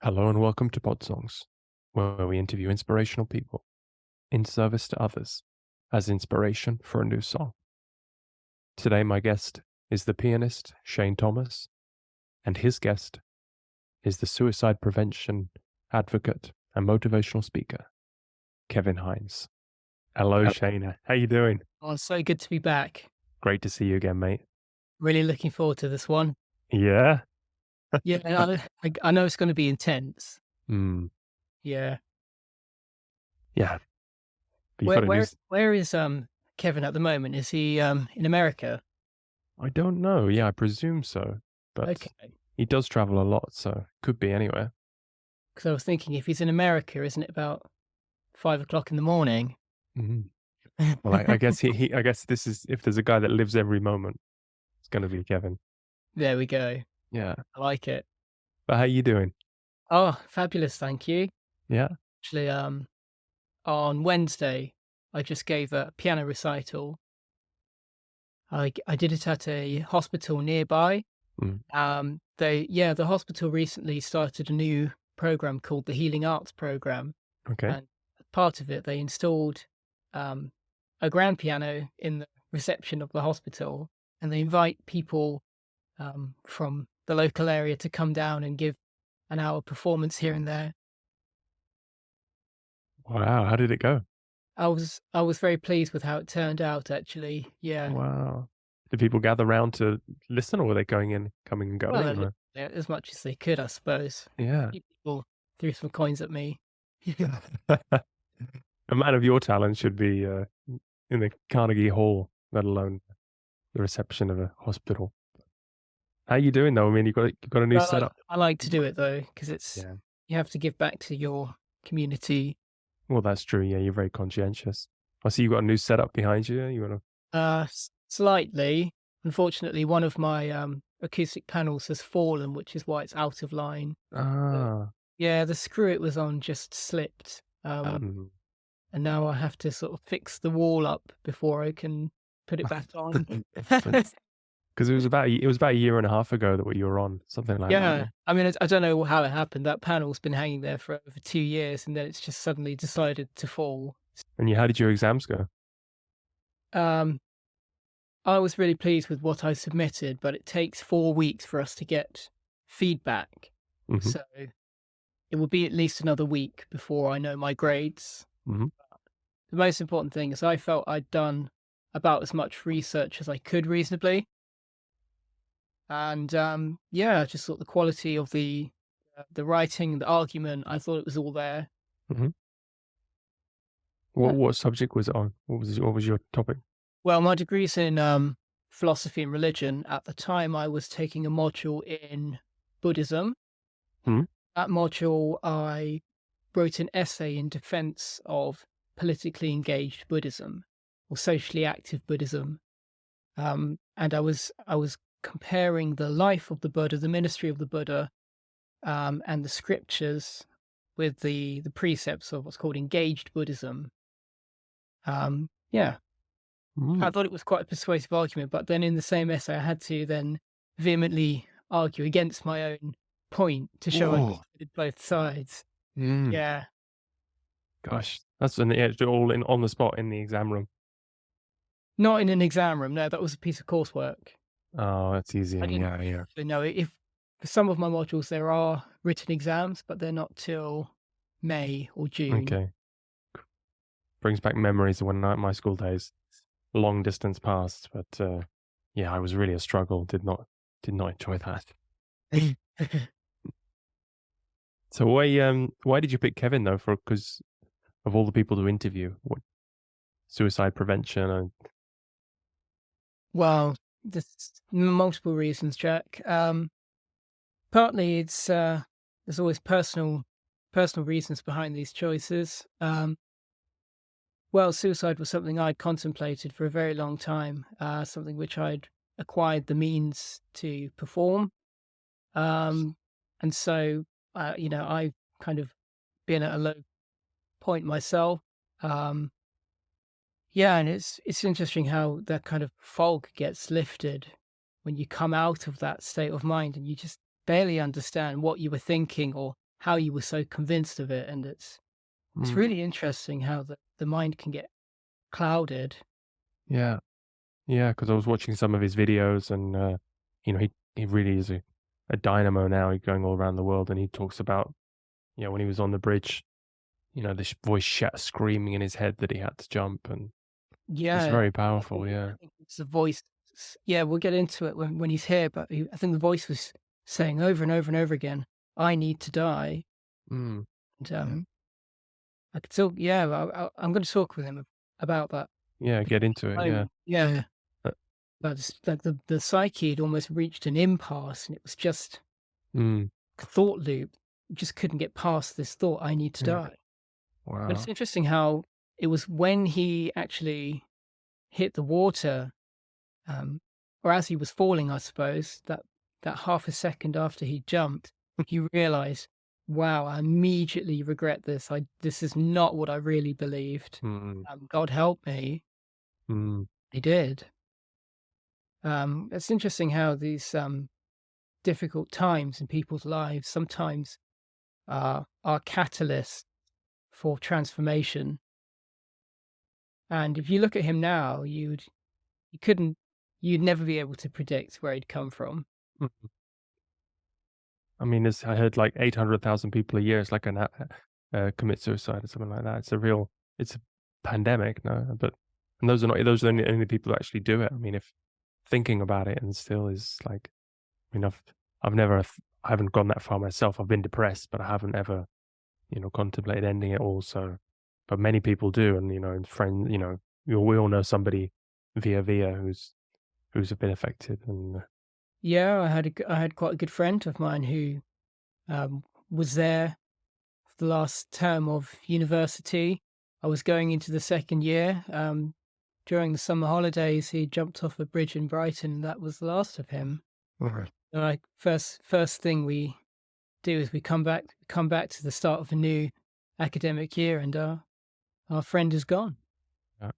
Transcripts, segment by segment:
Hello and welcome to Podsongs, where we interview inspirational people in service to others as inspiration for a new song. Today, my guest is the pianist Shane Thomas, and his guest is the suicide prevention advocate and motivational speaker, Kevin Hines. Hello, Shane. How you doing? Oh, it's so good to be back. Great to see you again, mate. Really looking forward to this one. Yeah? Yeah, and I know it's going to be intense. Hmm. Yeah. Yeah. But you've Where got a where news. where is Kevin at the moment? Is he in America? I don't know. Yeah, I presume so. But Okay. he does travel a lot, so could be anywhere. Because I was thinking if he's in America, isn't it about 5 o'clock in the morning? Mhm. Well, I guess I guess this is if there's a guy that lives every moment, it's going to be Kevin. There we go. Yeah. I like it. But how you doing? Oh, fabulous, thank you. Yeah. Actually, on Wednesday, I just gave a piano recital. I did it at a hospital nearby. Mm. The hospital recently started a new program called the Healing Arts Program, Okay. and as part of it, they installed um, a grand piano in the reception of the hospital, and they invite people from the local area to come down and give an hour performance here and there. Wow. How did it go? I was very pleased with how it turned out. Actually, yeah. Wow. Did people gather round to listen, or were they going in, coming and Well, going? Or? as much as they could, I suppose. A Yeah. few people threw some coins at me. A man of your talent should be in the Carnegie Hall, let alone the reception of a hospital. How you doing though? I mean, you got a new Well, setup. I like to do it though, because Yeah. you have to give back to your community. Well, that's true. Yeah, you're very conscientious. I see you got a new setup behind you. You want Slightly. Unfortunately, one of my acoustic panels has fallen, which is why it's out of line. to? Uh, Ah. yeah, the screw it was on just slipped, Um, and now I have to sort of fix the wall up before I can put it back on. Because it was about a year and a half ago that you were on, something like that. Yeah, I mean, I don't know how it happened. That panel's been hanging there for over 2 years, and then it's just suddenly decided to fall. And how did your exams go? Um, I was really pleased with what I submitted, but it takes 4 weeks for us to get feedback. Mhm, So it will be at least another week before I know my grades. mhm. The most important thing is I felt I'd done about as much research as I could reasonably. And yeah, I just thought the quality of the writing, the argument, I thought it was all there. Mhm. Uh, What subject was it on? What was your topic? Well, my degree's in philosophy and religion. At the time, I was taking a module in Buddhism. Mhm. That module, I wrote an essay in defense of politically engaged Buddhism or socially active Buddhism. And I was comparing the life of the Buddha, the ministry of the Buddha, and the scriptures with the precepts of what's called engaged Buddhism. Yeah, I Mm. thought it was quite a persuasive argument, but then in the same essay, I had to then vehemently argue against my own point to show I Whoa. considered both sides. Mm. Yeah, Gosh, that's an yeah, all in on the spot in the exam room. not in an exam room. No, that was a piece of coursework. Oh, that's easy. I didn't Yeah, yeah. actually know if for some of my modules there are written exams, but they're not till May or June. Okay. Brings back memories of when my school days. Long distance past, but yeah, I was really a struggle. Did not enjoy that. So why did you pick Kevin though? For because of all the people to interview, what suicide prevention and Well, there's multiple reasons, Jack. Partly it's there's always personal reasons behind these choices. Well, suicide was something I'd contemplated for a very long time, something which I'd acquired the means to perform. Um, and so, I've kind of been at a low point myself. Um, yeah, and it's interesting how that kind of fog gets lifted when you come out of that state of mind and you just barely understand what you were thinking or how you were so convinced of it, and it's Mm, really interesting how the mind can get clouded. yeah, yeah. Because I was watching some of his videos, and he really is a dynamo now. He's going all around the world, and he talks about when he was on the bridge, this voice screaming in his head that he had to jump, and it's Yeah, very I powerful. Yeah. think it's the voice. Yeah, we'll get into it when he's here, but I think the voice was saying over and over and over again, "I need to die." Mm, And yeah. I could still, yeah, I'm going to talk with him about that Yeah. in Get into a it. Yeah. moment. Yeah, Uh, but it's like the psyche had almost reached an impasse, and it was just mm, a thought loop. You just couldn't get past this thought, "I need to yeah. die." But it's Wow. interesting how it was when he actually hit the water, um, or as he was falling, I suppose, that half a second after he jumped, he realized, "Wow, I immediately regret this. This is not what I really believed. Mm, God help me." mm, He did. It's interesting how these difficult times in people's lives sometimes are catalysts for transformation. And if you look at him now, you couldn't you'd never be able to predict where he'd come from. mm. I mean, I heard like 800,000 people a year. It's like commit suicide or something like that. It's a pandemic, no? But and those are the only people who actually do it. I mean, if thinking about it and still is like, I mean, I've never, I haven't gone that far myself. I've been depressed, but I haven't ever, contemplated ending it all. So, but many people do, and and friends, we all know somebody via who's been affected, and Yeah, I had quite a good friend of mine who was there for the last term of university. I was going into the second year. During the summer holidays, he jumped off a bridge in Brighton, and that was the last of him. Right. So, like, first thing we do is we come back to the start of a new academic year, and our friend is gone.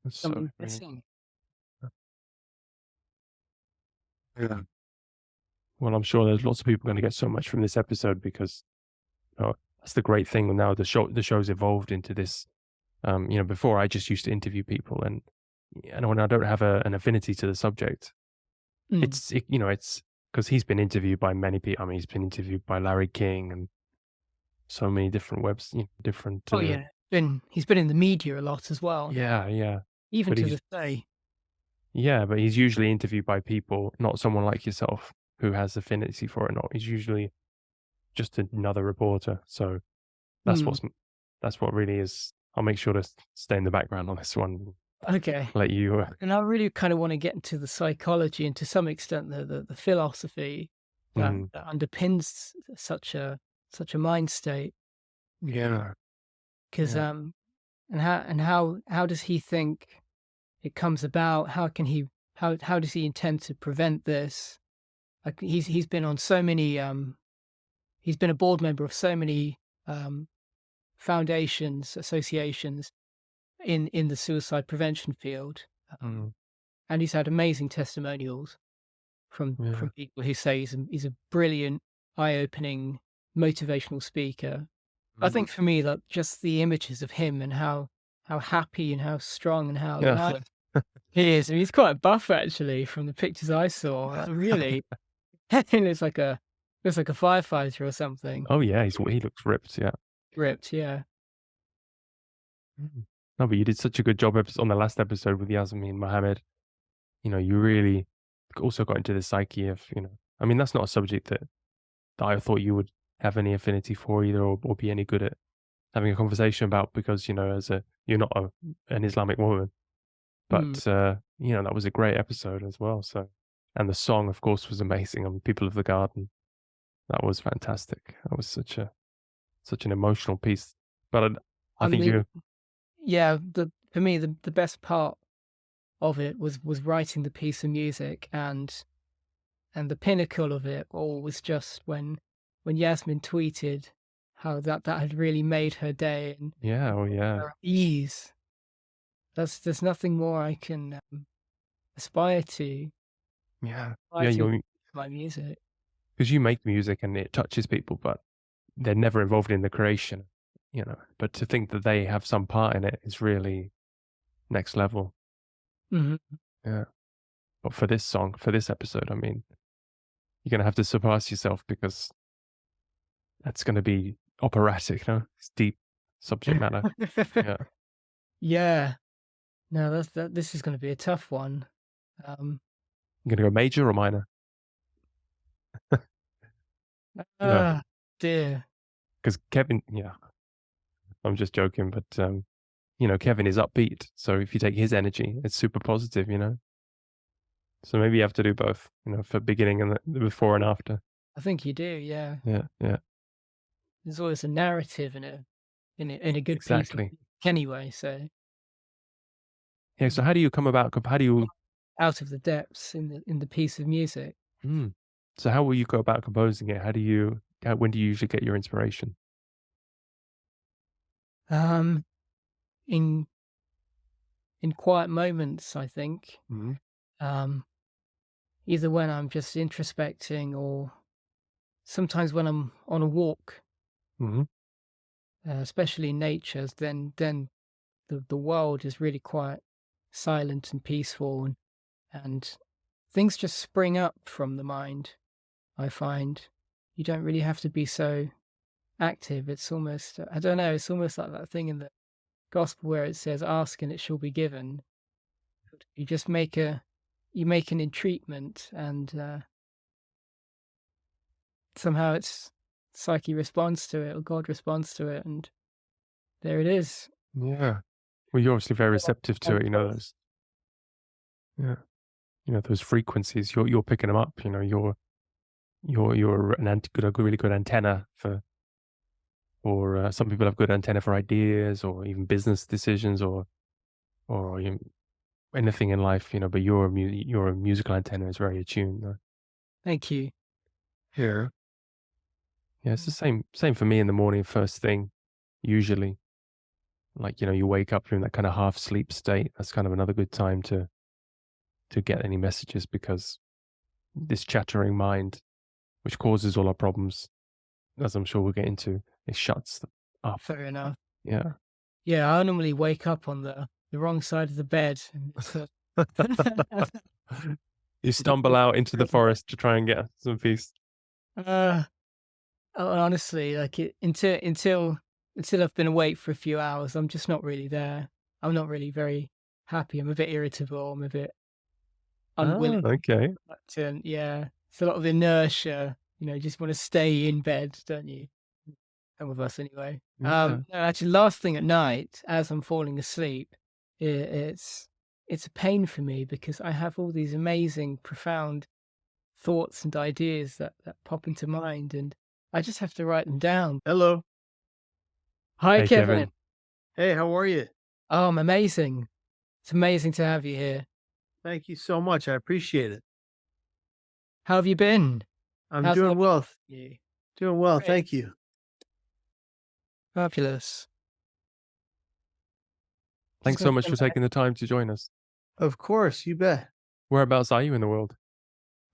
It's so Someone heavy. missing. Yeah. Well, I'm sure there's lots of people going to get so much from this episode because that's the great thing now. The show's evolved into this. Before I just used to interview people, and when I don't have an affinity to the subject, Mm. it's because he's been interviewed by many people. I mean, he's been interviewed by Larry King and so many different different. Oh yeah, he's been in the media a lot as well, Yeah, yeah. even But to this day. he's usually interviewed by people, not someone like yourself who has affinity for it. Not he's usually just another reporter. So That's Mm. what's that's what really is. I'll make sure to stay in the background on this one. Okay. Let you. And I really kind of want to get into the psychology and to some extent the philosophy Mm, that underpins such a mind state. yeah, Because yeah, and how does he think it comes about? How does he intend to prevent this? Like he's been on so many he's been a board member of so many um foundations, associations in the suicide prevention field. Um, mm, and he's had amazing testimonials yeah, from people who say he's a brilliant, eye-opening, motivational speaker. I mm, think for me, like just the images of him and how happy and how strong and how yeah. alive he is. I mean, he's quite buff actually from the pictures I saw. Really, he looks like a firefighter or something. Oh yeah, he looks ripped. Yeah. Ripped, yeah. Mm. No, but you did such a good job on the last episode with Yasmin Mohammed. You really also got into the psyche of. I mean, that's not a subject that I thought you would have any affinity for either, or be any good at having a conversation about because you're not an Islamic woman. Mm. But, that was a great episode as well, so and the song, of course, was amazing, People of the Garden, that was fantastic. That was such an emotional piece, but I I think mean, you yeah. The For me, the best part of it was writing the piece of music, and the pinnacle of it all was just when Yasmin tweeted how that had really made her day and yeah, oh, put yeah, her at ease. There's nothing more I can aspire to yeah, aspire yeah, to you my music. because you make music and it touches people, but they're never involved in the creation, but to think that they have some part in it is really next level. Mhm. Yeah. But for this song, for this episode, I mean, you're gonna have to surpass yourself because that's gonna be operatic, It's deep subject matter. Yeah. Yeah. No, this is gonna be a tough one. Um, You gonna go major or minor? Yeah. ah, dear. Because Kevin, yeah, I'm just joking, but Kevin is upbeat. So if you take his energy, it's super positive. So maybe you have to do both, for beginning and the before and after. I think you do, yeah. Yeah, yeah, There's always a narrative in a good piece of exactly. music anyway, so Yeah. So how do you come about? How do you? out of the depths in the piece of music. Mm, so how will you go about composing it? How do you? When do you usually get your inspiration? Um, in in quiet moments, I think. Hmm. Um, either when I'm just introspecting or sometimes when I'm on a walk, Hmm. especially in nature, then the world is really quite silent and peaceful, and things just spring up from the mind. I find you don't really have to be so active. It's almost, I don't know, it's almost like that thing in the gospel where it says, "Ask and it shall be given." You just you make an entreatment, and somehow it's psyche responds to it, or God responds to it, and there it is. Yeah. Well, you're obviously very receptive to it. Answers. Those. Yeah. Those frequencies. You're picking them up. You're a really good antenna for. Or some people have good antenna for ideas, or even business decisions, or anything in life. But your musical antenna is very attuned. Thank you. Yeah. Yeah, it's the same for me in the morning, first thing, usually. Like, you wake up, you're in that kind of half sleep state. That's kind of another good time to get any messages, because this chattering mind, which causes all our problems, as I'm sure we'll get into, it shuts up. Fair enough. Yeah. Yeah, I normally wake up on the wrong side of the bed, and it's You stumble out into the forest to try and get some peace. uh, honestly, like until I've been awake for a few hours, I'm just not really there. I'm not really very happy. I'm a bit irritable. I'm a bit Ah, unwilling okay. to, yeah, it's a lot of inertia. You just want to stay in bed, don't you? Some of us, anyway. Yeah. No, actually, last thing at night, as I'm falling asleep, it's a pain for me because I have all these amazing, profound thoughts and ideas that pop into mind, and I just have to write them down. Hello. Hi, Hey, Kevin. Kevin. Hey, how are you? Oh, I'm amazing. It's amazing to have you here. Thank you so much. I appreciate it. How have you been? I'm How's doing life well. treating you? Doing well. Great. Thank you. Fabulous. Just Thanks gonna so much turn for that. taking the time to join us. Of course, you bet. Whereabouts are you in the world?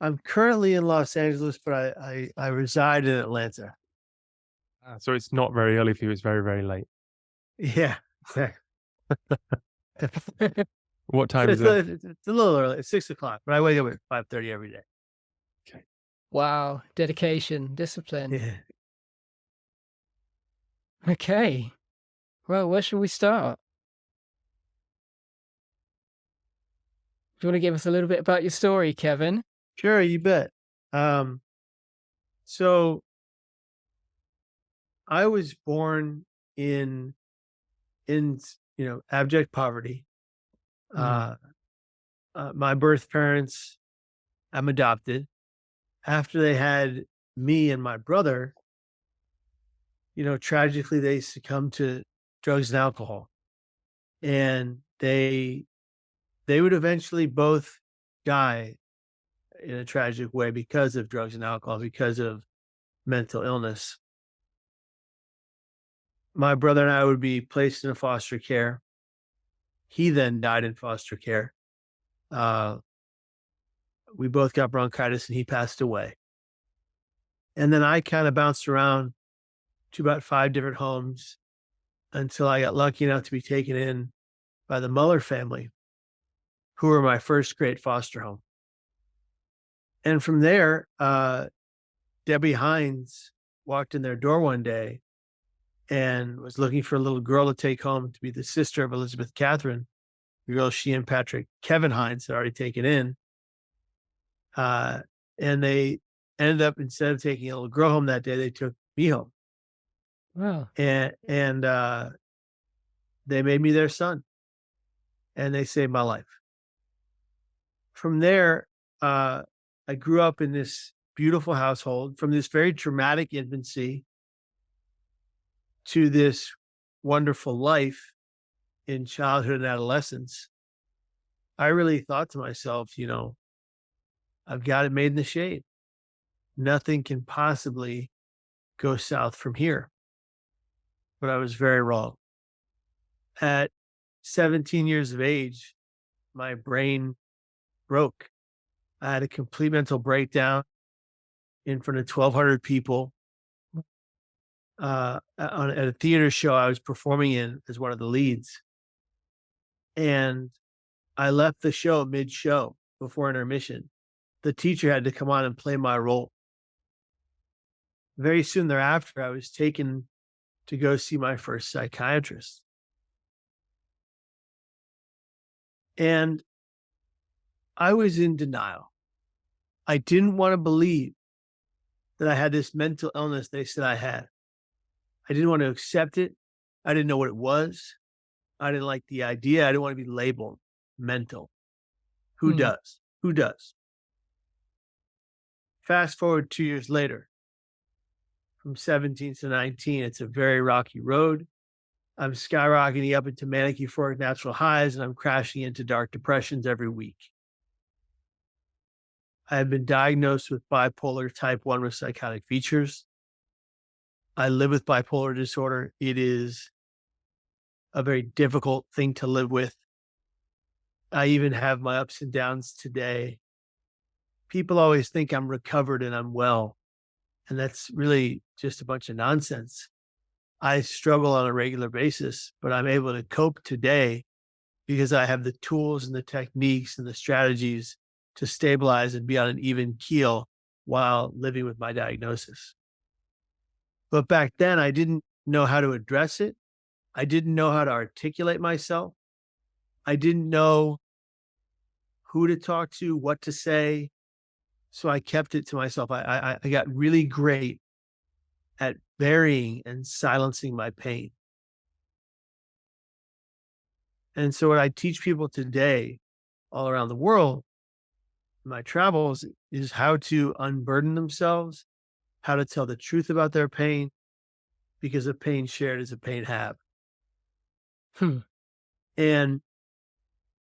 I'm currently in Los Angeles, but I reside in Atlanta. So it's not very early for you. It's very, very late. Yeah. Exactly. What time is It's it? a little early. It's 6 o'clock, but I wake up at 5:30 every day. Okay. Wow, dedication, discipline. Yeah. Okay. Well, where should we start? Do you want to give us a little bit about your story, Kevin? Sure, you bet. Um, so I was born in abject poverty. Mm. Uh, my birth parents, I'm adopted. After they had me and my brother, tragically they succumbed to drugs and alcohol. And they would eventually both die in a tragic way because of drugs and alcohol, because of mental illness. My brother and I would be placed in foster care. He then died in foster care. Uh, we both got bronchitis and he passed away. And then I kind of bounced around to about 5 different homes until I got lucky enough to be taken in by the Muller family, who were my first great foster home. And from there, Debbie Hines walked in their door one day and was looking for a little girl to take home to be the sister of Elizabeth Catherine, the girl she and Patrick Kevin Hines had already taken in. And they ended up, instead of taking a little girl home that day, they took me home. Wow. And they made me their son, and they saved my life. From there, I grew up in this beautiful household, from this very traumatic infancy to this wonderful life in childhood and adolescence. I really thought to myself, I've got it made in the shade. Nothing can possibly go south from here. But I was very wrong. At 17 years of age, my brain broke. I had a complete mental breakdown in front of 1,200 people at a theater show I was performing in as one of the leads. And I left the show mid-show before intermission. The teacher had to come on and play my role. Very soon thereafter, I was taken to go see my first psychiatrist. And I was in denial. I didn't want to believe that I had this mental illness they said I had. I didn't want to accept it. I didn't know what it was. I didn't like the idea. I didn't want to be labeled mental. Who does? Who does? Fast forward 2 years later, from 17 to 19, it's a very rocky road. I'm skyrocketing up into manic euphoric natural highs, and I'm crashing into dark depressions every week. I have been diagnosed with bipolar type 1 with psychotic features. I live with bipolar disorder. It is a very difficult thing to live with. I even have my ups and downs today. People always think I'm recovered and I'm well, and that's really just a bunch of nonsense. I struggle on a regular basis, but I'm able to cope today because I have the tools and the techniques and the strategies to stabilize and be on an even keel while living with my diagnosis. But back then, I didn't know how to address it. I didn't know how to articulate myself. I didn't know who to talk to, what to say. So I kept it to myself. I got really great at burying and silencing my pain. And so what I teach people today all around the world in my travels is how to unburden themselves, how to tell the truth about their pain, because a pain shared is a pain halved. And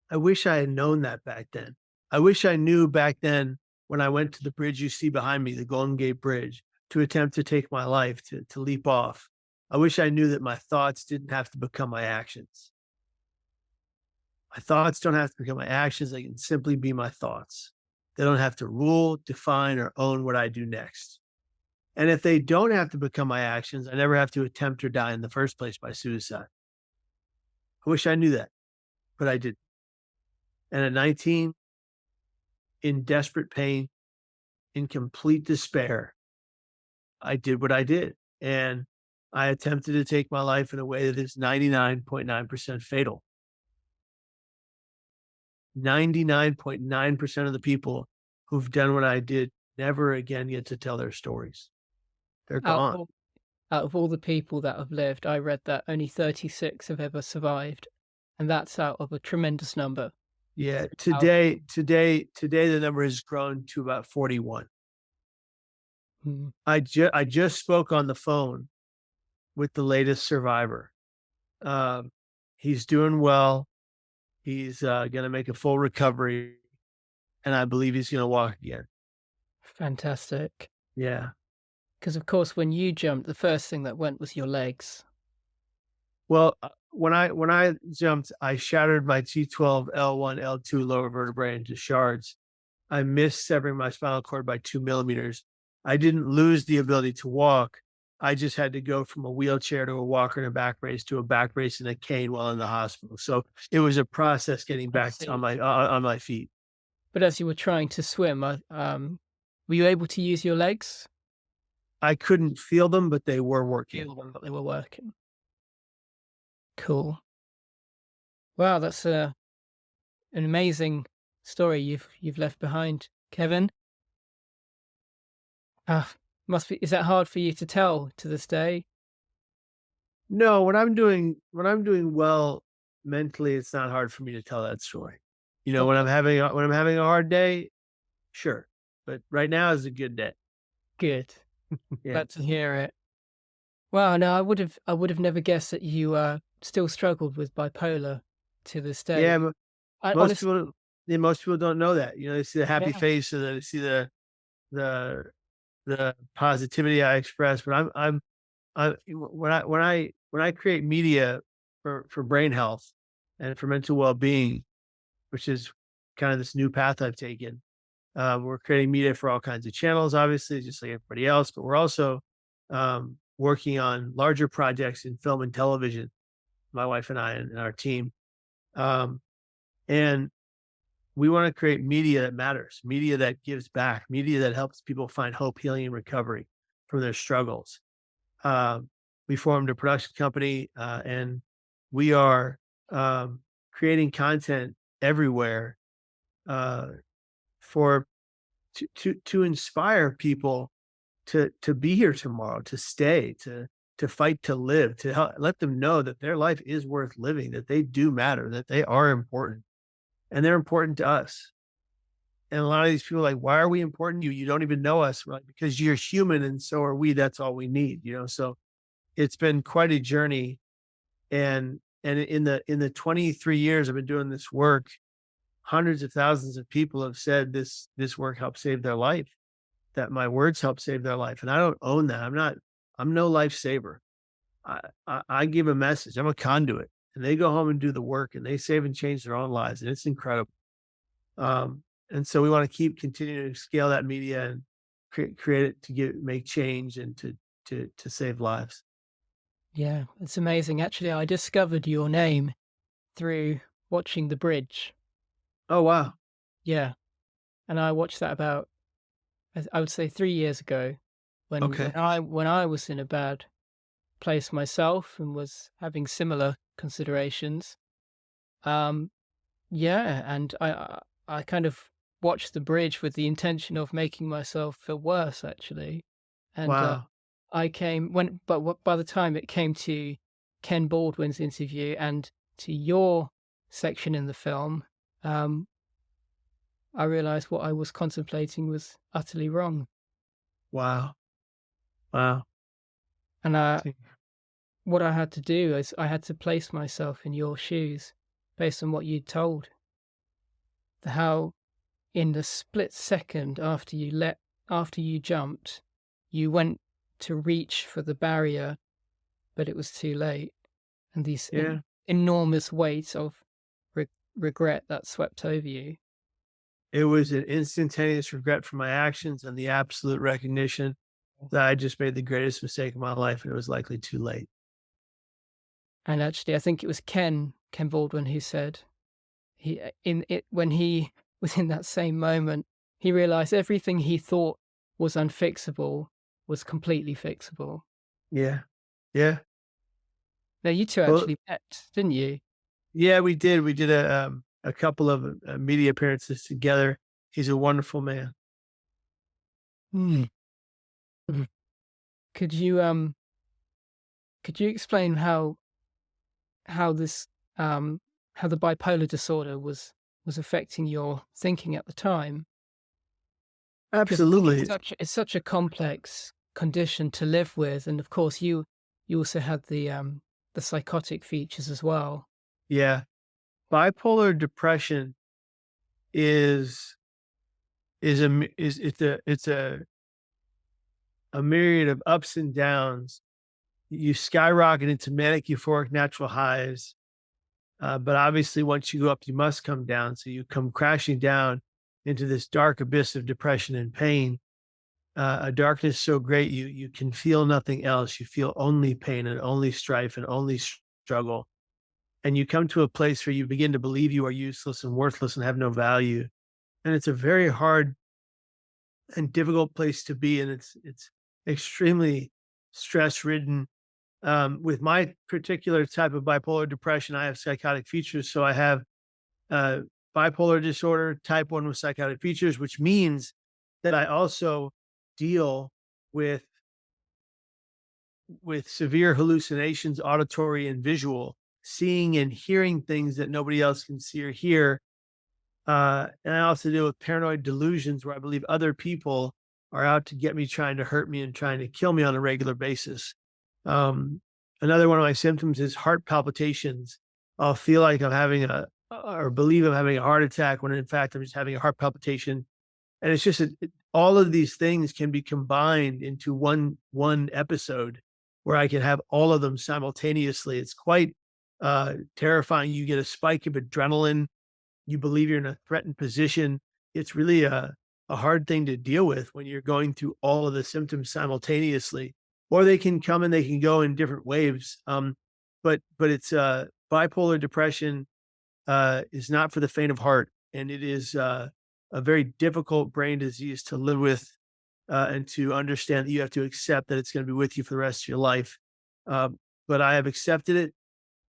I wish I had known that back then. I wish I knew back then when I went to the bridge you see behind me, the Golden Gate Bridge, to attempt to take my life, to leap off. I wish I knew that my thoughts didn't have to become my actions. My thoughts don't have to become my actions. They can simply be my thoughts. They don't have to rule, define, or own what I do next. And if they don't have to become my actions, I never have to attempt or die in the first place by suicide. I wish I knew that, but I didn't. And at 19, in desperate pain, in complete despair, I did what I did. And I attempted to take my life in a way that is 99.9% fatal. 99.9% of the people who've done what I did never again get to tell their stories. They're gone. Out of all the people that have lived, I read that only 36 have ever survived. And that's out of a tremendous number. Yeah. Today, the number has grown to about 41. I just spoke on the phone with the latest survivor. He's doing well. He's going to make a full recovery, and I believe he's going to walk again. Fantastic. Yeah. Because, of course, when you jumped, the first thing that went was your legs. Well, when I jumped, I shattered my T12, L1, L2 lower vertebrae into shards. I missed severing my spinal cord by 2 millimeters. I didn't lose the ability to walk. I just had to go from a wheelchair to a walker and a back brace to a back brace and a cane while in the hospital. So it was a process getting I back see. on my feet. But as you were trying to swim, were you able to use your legs? I couldn't feel them, but they were working. Feel them, but they were working. Cool. Wow, that's an amazing story you've left behind, Kevin. Must be. Is that hard for you to tell to this day? No, when I'm doing well mentally, it's not hard for me to tell that story. You know, Okay, when I'm having a hard day, sure. But right now is a good day. good. Yeah. Glad to hear it. Wow, no, I would have never guessed that you still struggled with bipolar to this day. Yeah, I most honestly, people most people don't know that. You know, they see the happy yeah, face and they see the positivity I express, but when I create media for brain health and for mental well-being, which is kind of this new path I've taken. We're creating media for all kinds of channels, obviously, just like everybody else, but we're also working on larger projects in film and television, my wife and I and our team. Um, and we want to create media that matters, media that gives back, media that helps people find hope, healing, and recovery from their struggles. Um, we formed a production company, and we are creating content everywhere uh, for to inspire people to be here tomorrow, to stay, to fight, to live, to help, let them know that their life is worth living, that they do matter, that they are important, and they're important to us. And a lot of these people are like, why are we important to you? You don't even know us. We're like, because you're human and so are we. That's all we need, you know. So it's been quite a journey. And in the 23 years I've been doing this work, hundreds of thousands of people have said this work helped save their life, that my words help save their life. And I don't own that. I'm no lifesaver. I give a message. I'm a conduit. And they go home and do the work and they save and change their own lives. And it's incredible. And so we want to keep continuing to scale that media and create it to make change and to save lives. yeah, it's amazing. Actually, I discovered your name through watching The Bridge. Oh wow. Yeah, and I watched that about I would say 3 years ago, Okay. when I was in a bad place myself and was having similar considerations. Um, yeah, and I kind of watched The Bridge with the intention of making myself feel worse, actually. And Wow. I came when, but by the time it came to Ken Baldwin's interview and to your section in the film, um, I realized what I was contemplating was utterly wrong. Wow. Wow. And See. what I had to do is I had to place myself in your shoes based on what you'd told. How in the split second after you jumped, you went to reach for the barrier, but it was too late. And these Yeah. enormous weight of regret that swept over you. It was an instantaneous regret for my actions and the absolute recognition that I just made the greatest mistake of my life and it was likely too late. And actually, I think it was Ken Baldwin who said in it when he was in that same moment, he realized everything he thought was unfixable was completely fixable. Yeah. Yeah. Now, you two Well, actually met, didn't you? yeah, we did. We did a couple of media appearances together. He's a wonderful man. Mm. Mhm. Could you explain how this how the bipolar disorder was affecting your thinking at the time? Because I think Absolutely. it's such a complex condition to live with, and of course you also had the psychotic features as well. Yeah. Bipolar depression is is it's a myriad of ups and downs. You skyrocket into manic euphoric natural highs. But obviously once you go up, you must come down. So you come crashing down into this dark abyss of depression and pain. a darkness so great you can feel nothing else. You feel only pain and only strife and only struggle. And you come to a place where you begin to believe you are useless and worthless and have no value. And it's a very hard and difficult place to be, and it's extremely stress ridden. With my particular type of bipolar depression, I have psychotic features. So I have uh, bipolar disorder, type 1 with psychotic features, which means that I also deal with severe hallucinations, auditory and visual, seeing and hearing things that nobody else can see or hear. And I also deal with paranoid delusions where I believe other people are out to get me, trying to hurt me and trying to kill me on a regular basis. Um, Another one of my symptoms is heart palpitations. I'll feel like I'm having or believe I'm having a heart attack when in fact I'm just having a heart palpitation. And it's just all of these things can be combined into one episode where I can have all of them simultaneously. It's quite terrifying. You get a spike of adrenaline, you believe you're in a threatened position. It's really a hard thing to deal with when you're going through all of the symptoms simultaneously, or they can come and they can go in different waves. But it's bipolar depression is not for the faint of heart, and it is a very difficult brain disease to live with, and to understand that you have to accept that it's going to be with you for the rest of your life. But I have accepted it,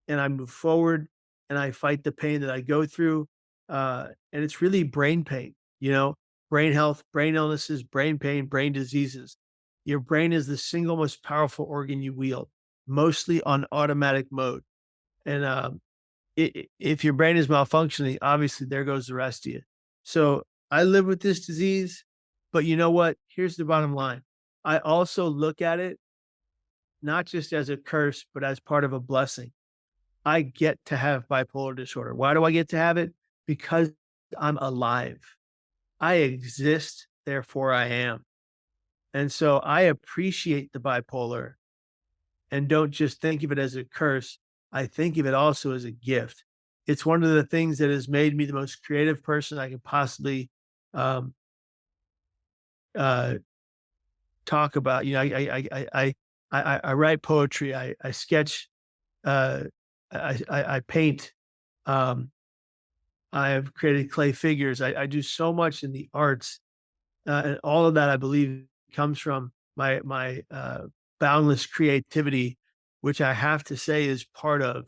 and I move forward, and I fight the pain that I go through. And it's really brain pain, brain health, brain illnesses, brain pain, brain diseases. Your brain is the single most powerful organ you wield, mostly on automatic mode. And if your brain is malfunctioning, obviously there goes the rest of you. So I live with this disease, but you know what? Here's the bottom line. I also look at it not just as a curse, but as part of a blessing. I get to have bipolar disorder. Why do I get to have it? Because I'm alive. I exist, therefore I am. And so I appreciate the bipolar and don't just think of it as a curse. I think of it also as a gift. It's one of the things that has made me the most creative person I could possibly um, uh, talk about. I write poetry. I sketch. Uh, I paint. Um, I have created clay figures. I do so much in the arts, and all of that I believe comes from my boundless creativity, which I have to say is part of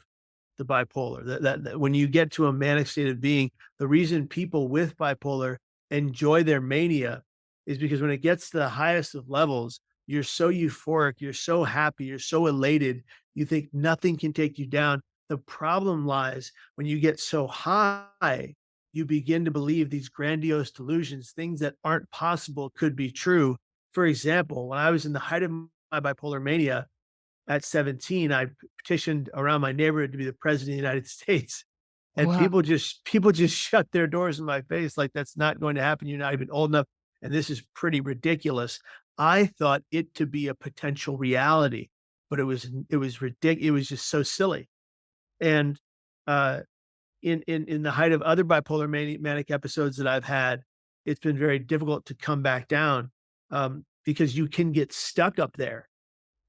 the bipolar. That when you get to a manic state of being, the reason people with bipolar enjoy their mania is because when it gets to the highest of levels, you're so euphoric, you're so happy, you're so elated, you think nothing can take you down. The problem lies when you get so high, you begin to believe these grandiose delusions, things that aren't possible could be true. For example, when I was in the height of my bipolar mania, at 17, I petitioned around my neighborhood to be the president of the United States. And Wow. people just shut their doors in my face like that's not going to happen. You're not even old enough. And this is pretty ridiculous. I thought it to be a potential reality, but it was ridiculous. It was just so silly. And uh in the height of other bipolar manic episodes that I've had, it's been very difficult to come back down, because you can get stuck up there.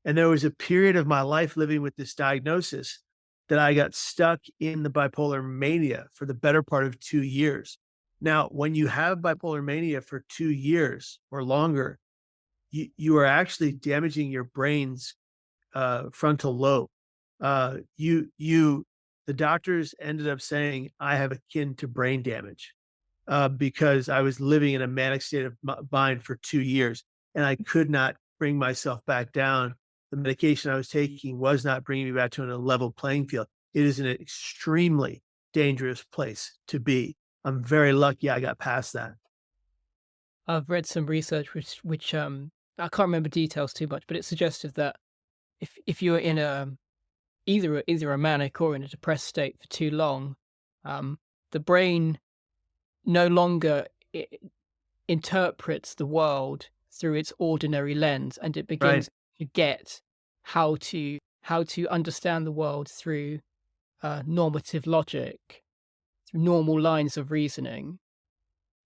And there was a period of my life living with this diagnosis that I got stuck in the bipolar mania for the better part of 2 years. Now, when you have bipolar mania for 2 years or longer, you are actually damaging your brain's frontal lobe. The doctors ended up saying I have akin to brain damage, because I was living in a manic state of mind for 2 years, and I could not bring myself back down. The medication I was taking was not bringing me back to a level playing field. It is an extremely dangerous place to be. I'm very lucky I got past that. I've read some research which I can't remember details too much, but it suggested that if you're in either a manic or in a depressed state for too long, um, the brain no longer interprets the world through its ordinary lens, and it Right. begins to get how to understand the world through normative logic, through normal lines of reasoning.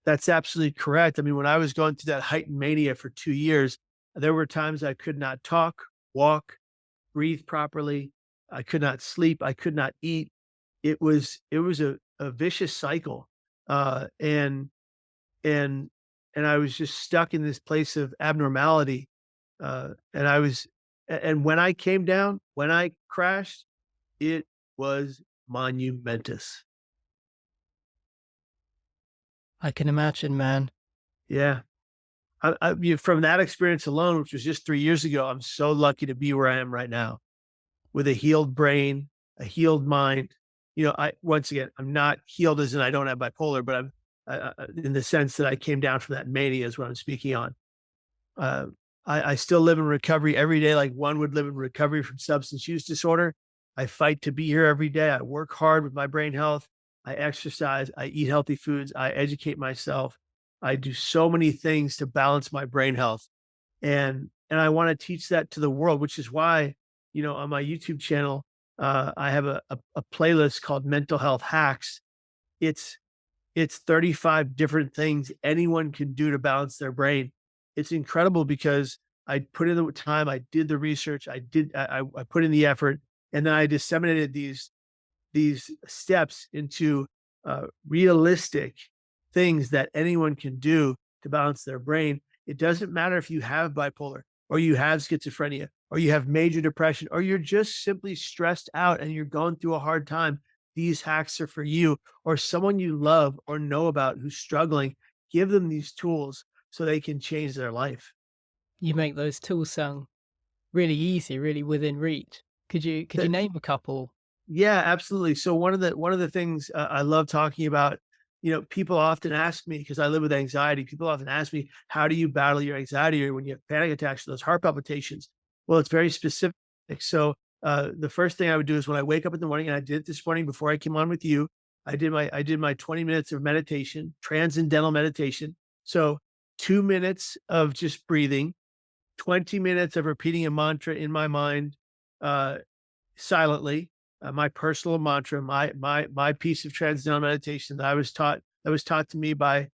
That's absolutely correct. I mean, when I was going through that heightened mania for 2 years, there were times I could not talk, walk, breathe properly. I could not sleep. I could not eat. It was a vicious cycle. Uh, and and and I was just stuck in this place of abnormality. And I was and when I came down, when I crashed, it was monumentous. I can imagine, man. Yeah. From that experience alone, which was just 3 years ago, I'm so lucky to be where I am right now with a healed brain, a healed mind. I once again, I'm not healed as in I don't have bipolar, but I'm in the sense that I came down from that mania is what I'm speaking on. Uh, I still live in recovery every day, like one would live in recovery from substance use disorder. I fight to be here every day. I work hard with my brain health. I exercise. I eat healthy foods. I educate myself. I do so many things to balance my brain health, and I want to teach that to the world, which is why, on my YouTube channel, I have a playlist called Mental Health Hacks. It's it's 35 different things anyone can do to balance their brain. It's incredible because I put in the time, I did the research, I put in the effort, and then I disseminated these steps into realistic things that anyone can do to balance their brain. It doesn't matter if you have bipolar or you have schizophrenia or you have major depression or you're just simply stressed out and you're going through a hard time. These hacks are for you or someone you love or know about who's struggling. Give them these tools so they can change their life. You make those tools sound really easy, really within reach. Could you That name a couple? Yeah, absolutely. So one of the things I love talking about, people often ask me because I live with anxiety. People often ask me, "How do you battle your anxiety or when you have panic attacks, those heart palpitations?" Well, it's very specific. So the first thing I would do is when I wake up in the morning, and I did it this morning before I came on with you, I did my 20 minutes of meditation, transcendental meditation. So 2 minutes of just breathing, 20 minutes of repeating a mantra in my mind. Uh, Silently, my personal mantra, my piece of transcendental meditation that was taught to me by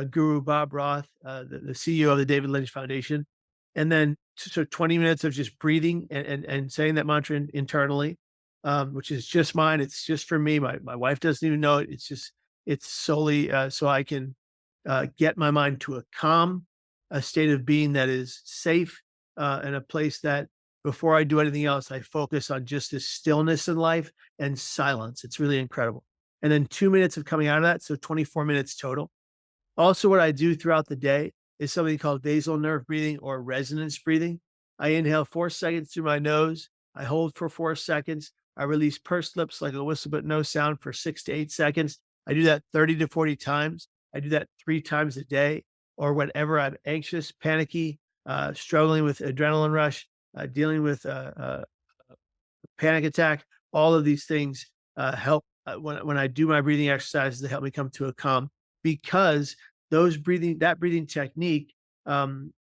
Guru Bob Roth, the CEO of the David Lynch Foundation, and then so 20 minutes of just breathing and saying that mantra internally, which is just mine. It's just for me. My wife doesn't even know it. It's solely so I can get my mind to a calm, a state of being that is safe, and a place that before I do anything else, I focus on just this stillness in life and silence. It's really incredible. And then 2 minutes of coming out of that. So 24 minutes total. Also, what I do throughout the day is something called basal nerve breathing or resonance breathing. I inhale 4 seconds through my nose. I hold for 4 seconds. I release pursed lips like a whistle, but no sound for 6 to 8 seconds. I do that 30 to 40 times. I do that 3 times a day or whenever I'm anxious, panicky, struggling with adrenaline rush, dealing with panic attack. All of these things help when I do my breathing exercises. They help me come to a calm because that breathing technique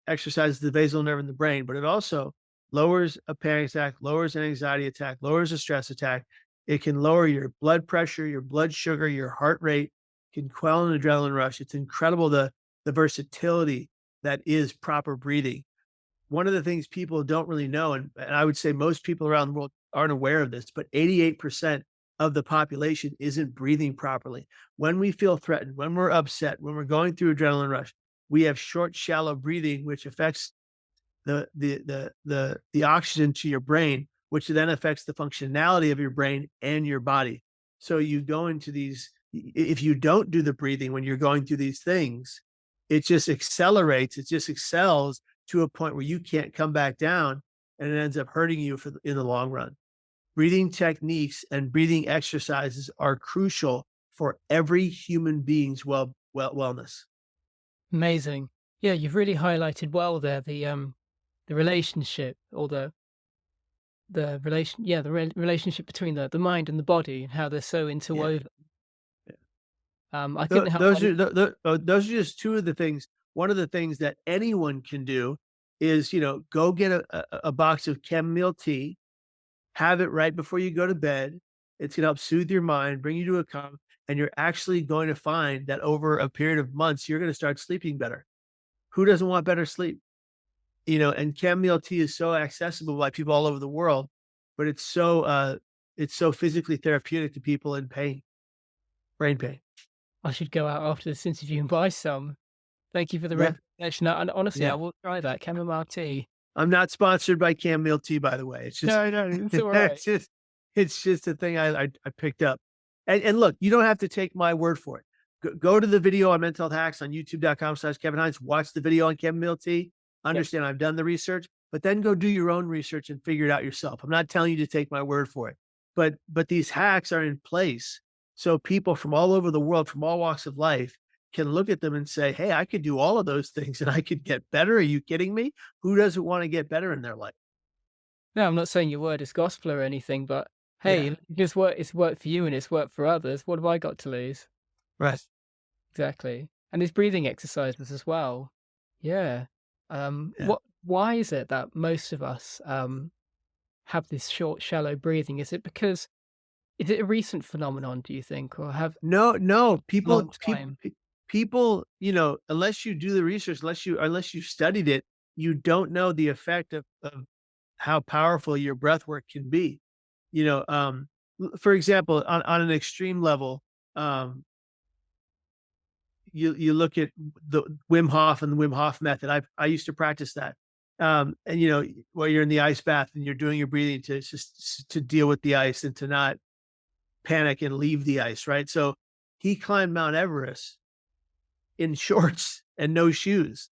exercises the vagal nerve in the brain, but it also lowers a panic attack, lowers an anxiety attack, lowers a stress attack. It can lower your blood pressure, your blood sugar, your heart rate, can quell an adrenaline rush. It's incredible the versatility that is proper breathing. One of the things people don't really know, and I would say most people around the world aren't aware of this, but 88% of the population isn't breathing properly. When we feel threatened, when we're upset, when we're going through adrenaline rush, we have short, shallow breathing, which affects the oxygen to your brain, which then affects the functionality of your brain and your body. So you go into these, if you don't do the breathing when you're going through these things, it just accelerates, it just excels to a point where you can't come back down and it ends up hurting you in the long run. Breathing techniques and breathing exercises are crucial for every human being's wellness. Amazing. Yeah, you've really highlighted well there the relationship or the relationship between the mind and the body and how they're so Yeah. interwoven. Yeah. I couldn't help but Those are just two of the things. One of the things that anyone can do is, go get a box of chamomile tea, have it right before you go to bed. It's gonna help soothe your mind, bring you to a calm, and you're actually going to find that over a period of months, you're going to start sleeping better. Who doesn't want better sleep? And chamomile tea is so accessible by people all over the world, but it's so physically therapeutic to people in pain, brain pain. I should go out after this interview and buy some. Thank you for the Yeah, recommendation. And honestly, I yeah. will try that chamomile tea. I'm not sponsored by chamomile tea, by the way. It's just No, no, it's all right. it's just a thing I picked up. And look, you don't have to take my word for it. Go to the video on mental health hacks on youtube.com/Kevin Hines. Watch the video on chamomile tea. Yep. Understand I've done the research, but then go do your own research and figure it out yourself. I'm not telling you to take my word for it, but these hacks are in place so people from all over the world, from all walks of life, can look at them and say, hey, I could do all of those things and I could get better. Are you kidding me? Who doesn't want to get better in their life? No, I'm not saying your word is gospel or anything, but Yeah. hey, it's worked for you and it's worked for others. What have I got to lose? Right. Exactly. And there's breathing exercises as well. Yeah. Yeah. Why is it that most of us have this short, shallow breathing? Is it a recent phenomenon, do you think, or have No, a long time? people, unless you do the research, unless you studied it, you don't know the effect of how powerful your breath work can be. For example, on an extreme level, um, you look at the Wim Hof and the Wim Hof method. I used to practice that. And while you're in the ice bath and you're doing your breathing to just to deal with the ice and to not panic and leave the ice, right? So he climbed Mount Everest in shorts and no shoes,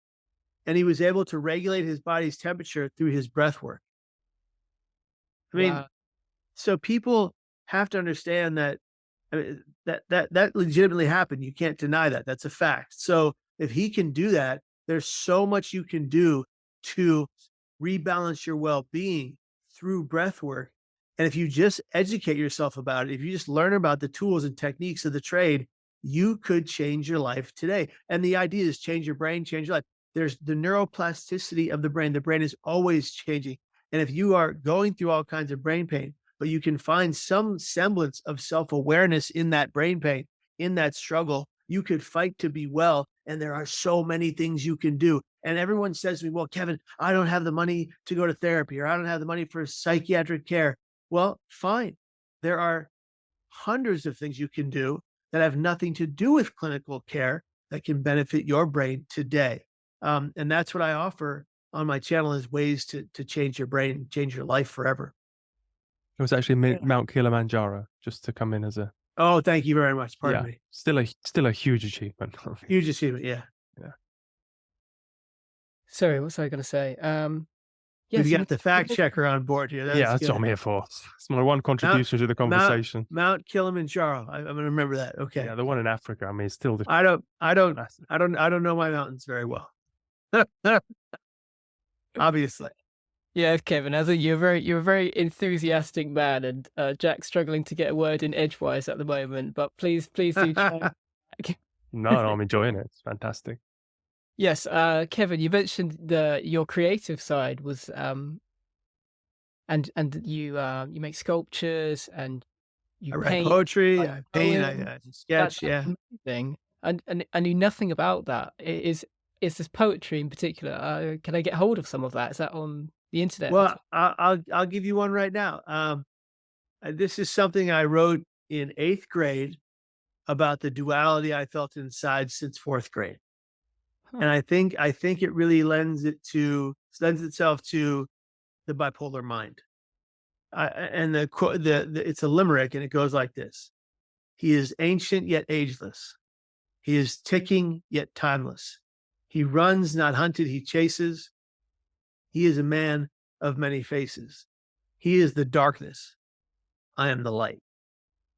and he was able to regulate his body's temperature through his breath work. I mean, Wow. so people have to understand that. I mean, that legitimately happened. You can't deny that. That's a fact. So if he can do that, there's so much you can do to rebalance your well-being through breath work. And if you just educate yourself about it, if you just learn about the tools and techniques of the trade, you could change your life today. And the idea is change your brain, change your life. There's the neuroplasticity of the brain. The brain is always changing. And if you are going through all kinds of brain pain, but you can find some semblance of self-awareness in that brain pain, in that struggle, you could fight to be well. And there are so many things you can do. And everyone says to me, well, Kevin, I don't have the money to go to therapy, or I don't have the money for psychiatric care. Well, fine. There are hundreds of things you can do that have nothing to do with clinical care that can benefit your brain today. And that's what I offer on my channel, is ways to change your brain, change your life forever. It was actually Yeah. Mount Kilimanjaro, just to come in as a Oh, thank you very much. Pardon me. still a huge achievement. Huge achievement. Yeah. Yeah. Sorry, what was I going to say? We've so got the fact checker on board here. Yeah, that's good. what I'm here for. It's my one contribution to the conversation. Mount Kilimanjaro. I'm going to remember that. Okay. Yeah, the one in Africa. I mean, it's still the I don't massive. know my mountains very well. Obviously. Yeah, Kevin, you're a very enthusiastic man, and Jack's struggling to get a word in edgewise at the moment. But please do try. No, I'm enjoying it. It's fantastic. Yes, Kevin, you mentioned your creative side was and you make sculptures and you I write paint, poetry, like I paint, poems. I sketch. That's Yeah. amazing. And I knew nothing about that. Is this poetry in particular? Can I get hold of some of that? Is that on the internet? Well, I'll give you one right now. This is something I wrote in 8th grade about the duality I felt inside since 4th grade. Huh. And I think it really lends itself to the bipolar mind. And it's a limerick, and it goes like this: he is ancient yet ageless. He is ticking yet timeless. He runs, not hunted, he chases. He is a man of many faces. He is the darkness. I am the light.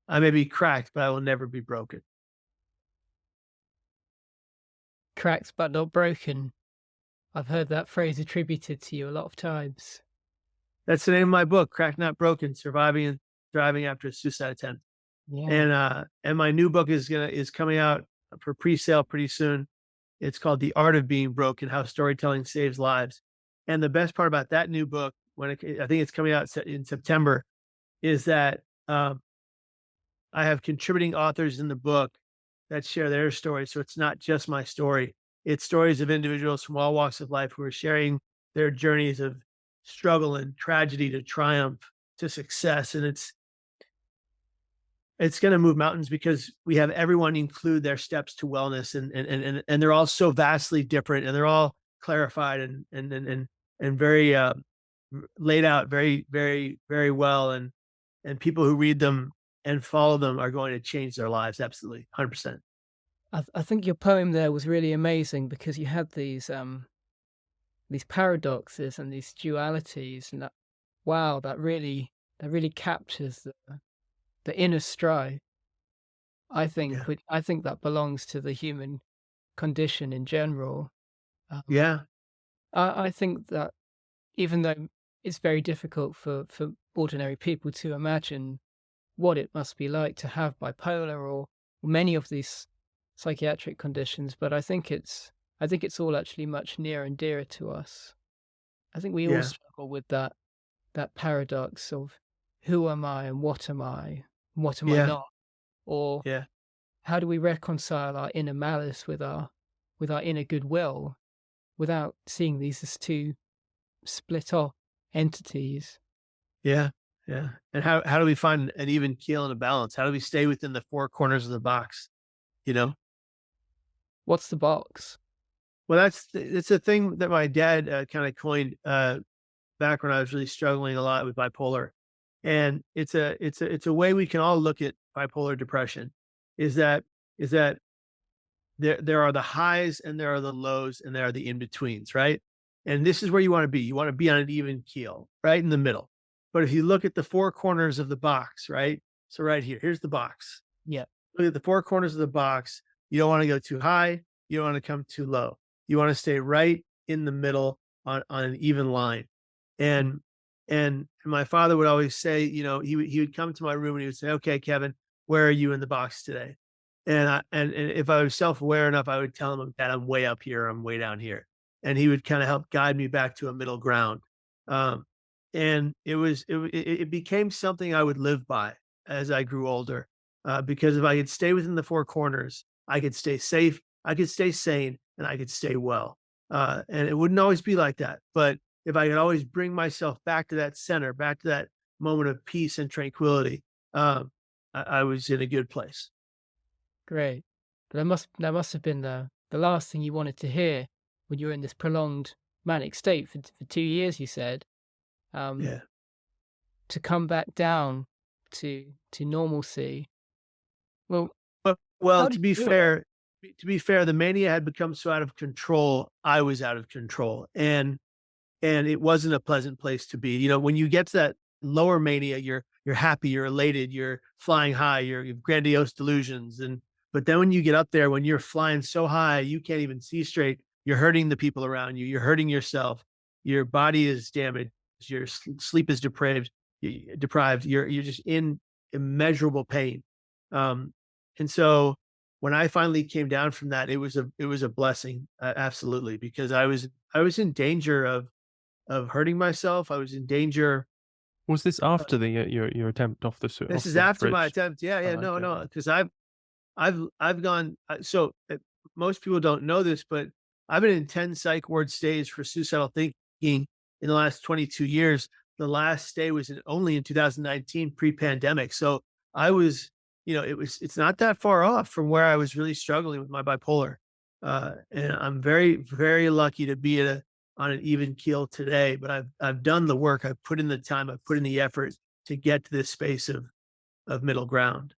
I may be cracked, but I will never be broken. Cracked but not broken. I've heard that phrase attributed to you a lot of times. That's the name of my book, Cracked Not Broken: Surviving and Thriving After a Suicide Attempt. Yeah. And my new book is coming out for pre-sale pretty soon. It's called The Art of Being Broken: How Storytelling Saves Lives. And the best part about that new book, I think it's coming out in September, is that I I have contributing authors in the book that share their stories. So it's not just my story. It's stories of individuals from all walks of life who are sharing their journeys of struggle and tragedy to triumph to success. And it's going to move mountains because we have everyone include their steps to wellness, and they're all so vastly different, and they're all clarified and very laid out very well, and people who read them and follow them are going to change their lives. Absolutely, 100%. I think your poem there was really amazing because you had these paradoxes and these dualities, and that wow, that really captures the inner strife. Yeah, I think that belongs to the human condition in general. Um, yeah, I think that even though it's very difficult for ordinary people to imagine what it must be like to have bipolar or many of these psychiatric conditions, but I think it's all actually much nearer and dearer to us. I think we all yeah, struggle with that paradox of who am I and what am I and what am I yeah, not? Or yeah, how do we reconcile our inner malice with our inner goodwill without seeing these as two split off entities? yeah, yeah. And how do we find an even keel and a balance? How do we stay within the four corners of the box? You know, What's the box? well, it's a thing that my dad kind of coined back when I was really struggling a lot with bipolar, and it's a way we can all look at bipolar depression. Is that is that there are the highs and there are the lows and there are the in betweens, right? And this is where you want to be. You want to be on an even keel, right in the middle. But if you look at the four corners of the box, right? So right here, here's the box. Yeah. Look at the four corners of the box. You don't want to go too high. You don't want to come too low. You want to stay right in the middle on an even line. And and my father would always say, he would come to my room and he would say, "Okay, Kevin, where are you in the box today?" And if I was self-aware enough, I would tell him that I'm way up here, I'm way down here. And he would kind of help guide me back to a middle ground. Um, and it became something I would live by as I grew older. Because if I could stay within the four corners, I could stay safe, I could stay sane, and I could stay well. And it wouldn't always be like that. But if I could always bring myself back to that center, back to that moment of peace and tranquility, I was in a good place. Great. But that must have been the last thing you wanted to hear when you were in this prolonged manic state for 2 years, you said, um, Yeah. to come back down to normalcy. Well, Well, how did you do it? to be fair, the mania had become so out of control, I was out of control, and it wasn't a pleasant place to be. When you get to that lower mania, you're happy, you're elated, you're flying high, you have grandiose delusions, but then when you get up there, when you're flying so high, you can't even see straight, you're hurting the people around you, you're hurting yourself, your body is damaged, your sleep is deprived, you're just in immeasurable pain. Um, and so when I finally came down from that, it was a blessing, absolutely, because I was in danger of hurting myself. I was in danger. Was this Uh, after your attempt this off is the after my bridge? attempt. Yeah, yeah, no, Okay. no, because I've gone. Most people don't know this, but I've been in 10 psych ward stays for suicidal thinking in the last 22 years. The last stay was only in 2019, pre-pandemic. So I was, it's not that far off from where I was really struggling with my bipolar. And I'm very, very lucky to be on an even keel today. But I've done the work. I've put in the time. I've put in the effort to get to this space of middle ground.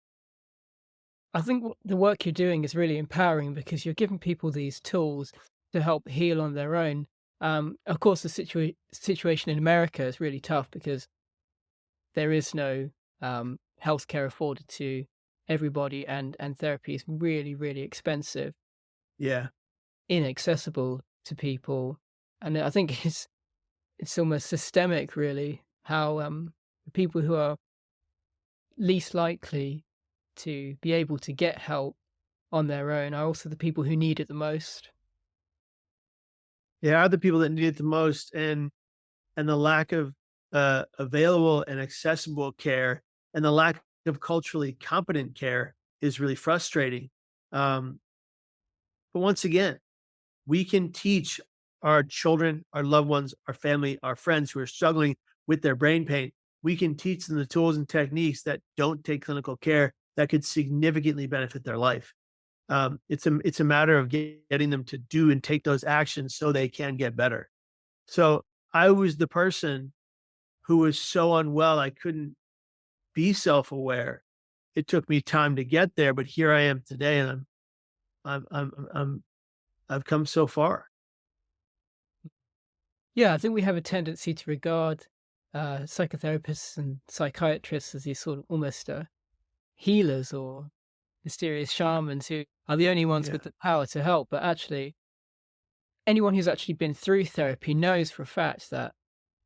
I think the work you're doing is really empowering because you're giving people these tools to help heal on their own. Of course, the situation in America is really tough because there is no healthcare afforded to everybody, and therapy is really, really expensive, Yeah. inaccessible to people. And I think it's almost systemic, really, how the people who are least likely to be able to get help on their own are also the people who need it the most. Yeah, are the people that need it the most, and the lack of available and accessible care, and the lack of culturally competent care is really frustrating. Um, but once again, we can teach our children, our loved ones, our family, our friends who are struggling with their brain pain. We can teach them the tools and techniques that don't take clinical care that could significantly benefit their life. It's a matter of getting them to do and take those actions so they can get better. So I was the person who was so unwell I couldn't be self-aware. It took me time to get there, but here I am today, and I've come so far. Yeah, I think we have a tendency to regard psychotherapists and psychiatrists as these sort of almost healers or mysterious shamans who are the only ones Yeah. with the power to help. But actually, anyone who's actually been through therapy knows for a fact that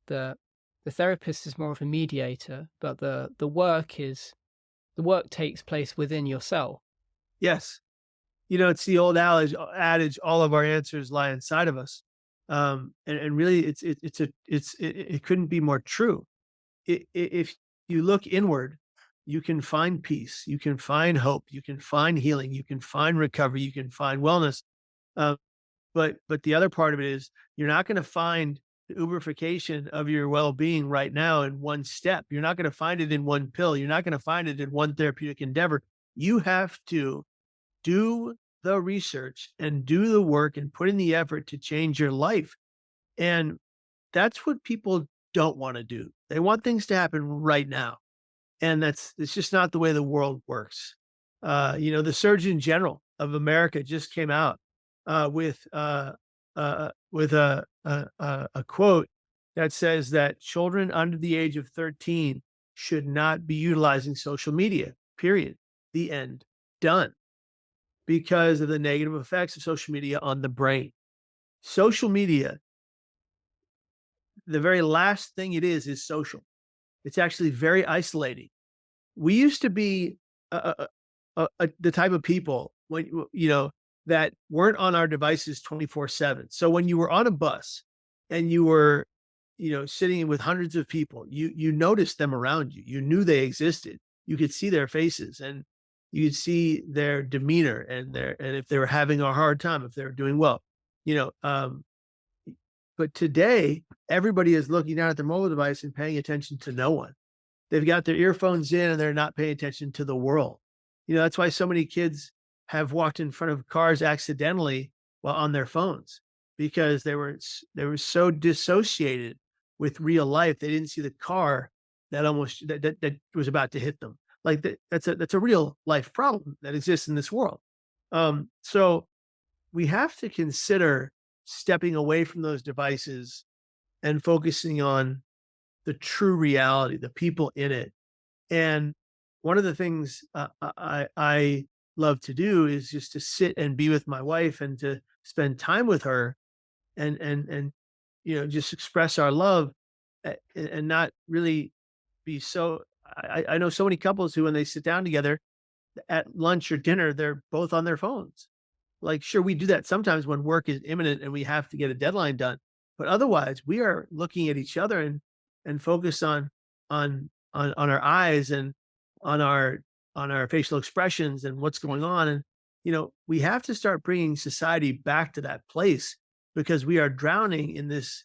the the therapist is more of a mediator, but the work takes place within yourself. Yes. It's the old adage, all of our answers lie inside of us. And really it couldn't be more true. If you look inward, you can find peace, you can find hope, you can find healing, you can find recovery, you can find wellness. Um, but the other part of it is you're not going to find the uberification of your well-being right now in one step. You're not going to find it in one pill. You're not going to find it in one therapeutic endeavor. You have to do the research and do the work and put in the effort to change your life. And that's what people don't want to do. They want things to happen right now. And it's just not the way the world works. The Surgeon General of America just came out with a quote that says that children under the age of 13 should not be utilizing social media. Period. The end. Done. Because of the negative effects of social media on the brain. Social media, the very last thing it is social. It's actually very isolating. We used to be the type of people that weren't on our devices 24/7. So when you were on a bus and you were, sitting with hundreds of people, you noticed them around you. You knew they existed. You could see their faces and you could see their demeanor and if they were having a hard time, if they were doing well. You know, um, but today everybody is looking down at their mobile device and paying attention to no one. They've got their earphones in and they're not paying attention to the world. That's why so many kids have walked in front of cars accidentally while on their phones because they were so dissociated with real life. They didn't see the car that was about to hit them. Like that's a real life problem that exists in this world. So we have to consider stepping away from those devices and focusing on the true reality, the people in it. And one of the things I love to do is just to sit and be with my wife and to spend time with her and just express our love and not really be so. I know so many couples who, when they sit down together at lunch or dinner, they're both on their phones. Like, sure, we do that sometimes when work is imminent and we have to get a deadline done, but otherwise, we are looking at each other and focus on our eyes and on our facial expressions and what's going on. And we have to start bringing society back to that place because we are drowning in this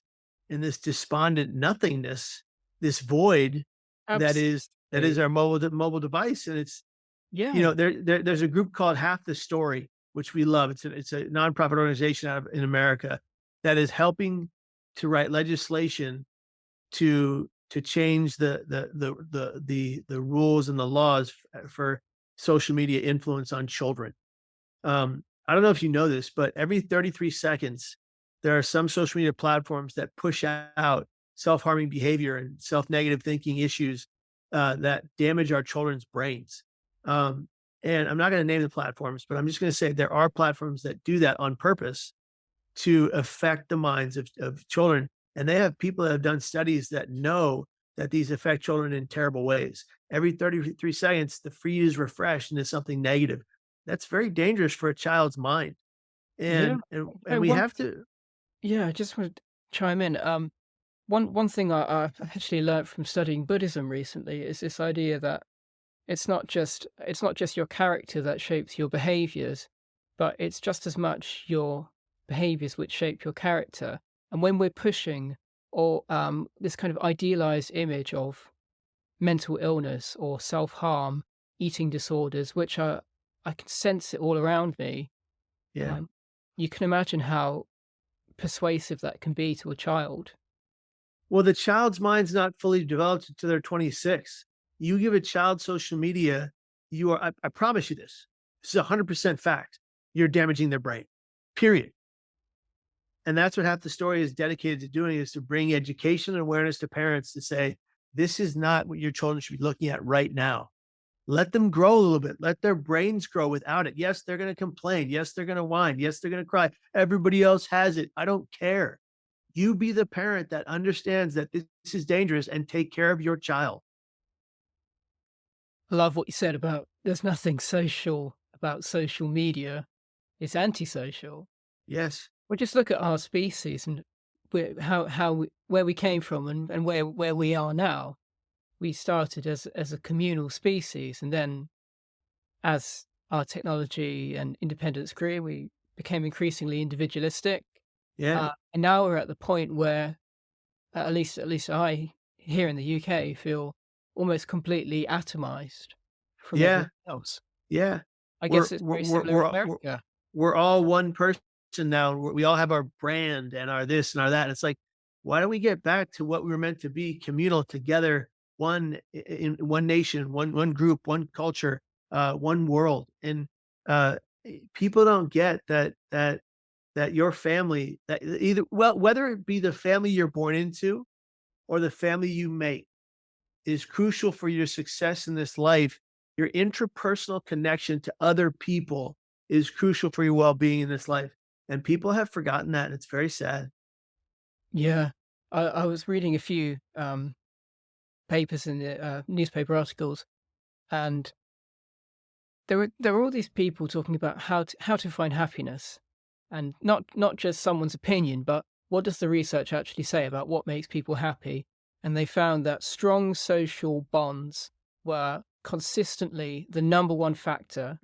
despondent nothingness, this void that is Absolutely. our mobile device. And it's Yeah. there's a group called Half the Story, which we love. It's a nonprofit organization in America that is helping to write legislation to change the rules and the laws for social media influence on children. I don't know if you know this, but every 33 seconds, there are some social media platforms that push out self-harming behavior and self-negative thinking issues that damage our children's brains. And I'm not going to name the platforms, but I'm just going to say there are platforms that do that on purpose to affect the minds of children. And they have people that have done studies that know that these affect children in terrible ways. Every 33 seconds, the feed is refreshed into something negative. That's very dangerous for a child's mind. Yeah. And Hey, we one have to. Yeah, I just want to chime in. One thing I actually learned from studying Buddhism recently is this idea that it's not just your character that shapes your behaviors, but it's just as much your behaviors which shape your character. And when we're pushing or this kind of idealized image of mental illness or self-harm, eating disorders, which are I can sense it all around me. Yeah. Um, you can imagine how persuasive that can be to a child. Well, the child's mind's not fully developed until they're 26. You give a child social media, I promise you this. This is 100% fact. You're damaging their brain. Period. And that's what half the story is dedicated to doing, is to bring education and awareness to parents to say, this is not what your children should be looking at right now. Let them grow a little bit. Let their brains grow without it. Yes, they're going to complain. Yes, they're going to whine. Yes, they're going to cry. Everybody else has it. I don't care. You be the parent that understands that this is dangerous and take care of your child. I love what you said about there's nothing social about social media. It's antisocial. Yes. Well, just look at our species and where we came from and where we are now. We started as a communal species, and then as our technology and independence grew, we became increasingly individualistic. Yeah. And now we're at the point where, at least I here in the UK feel almost completely atomized from Yeah. everything else. Yeah. I We're guess it's we're very we're similar in we're we're America. we're all one person now. We all have our brand and our this and our that. It's like, why don't we get back to what we were meant to be, communal together, in one nation, one group, one culture, one world. And people don't get that your family, that either, well, whether it be the family you're born into or the family you make, is crucial for your success in this life. Your interpersonal connection to other people is crucial for your well-being in this life. And people have forgotten that. And it's very sad. Yeah. I was reading a few papers in the newspaper articles, and there were all these people talking about how to find happiness, and not just someone's opinion, but what does the research actually say about what makes people happy? And they found that strong social bonds were consistently the number one factor.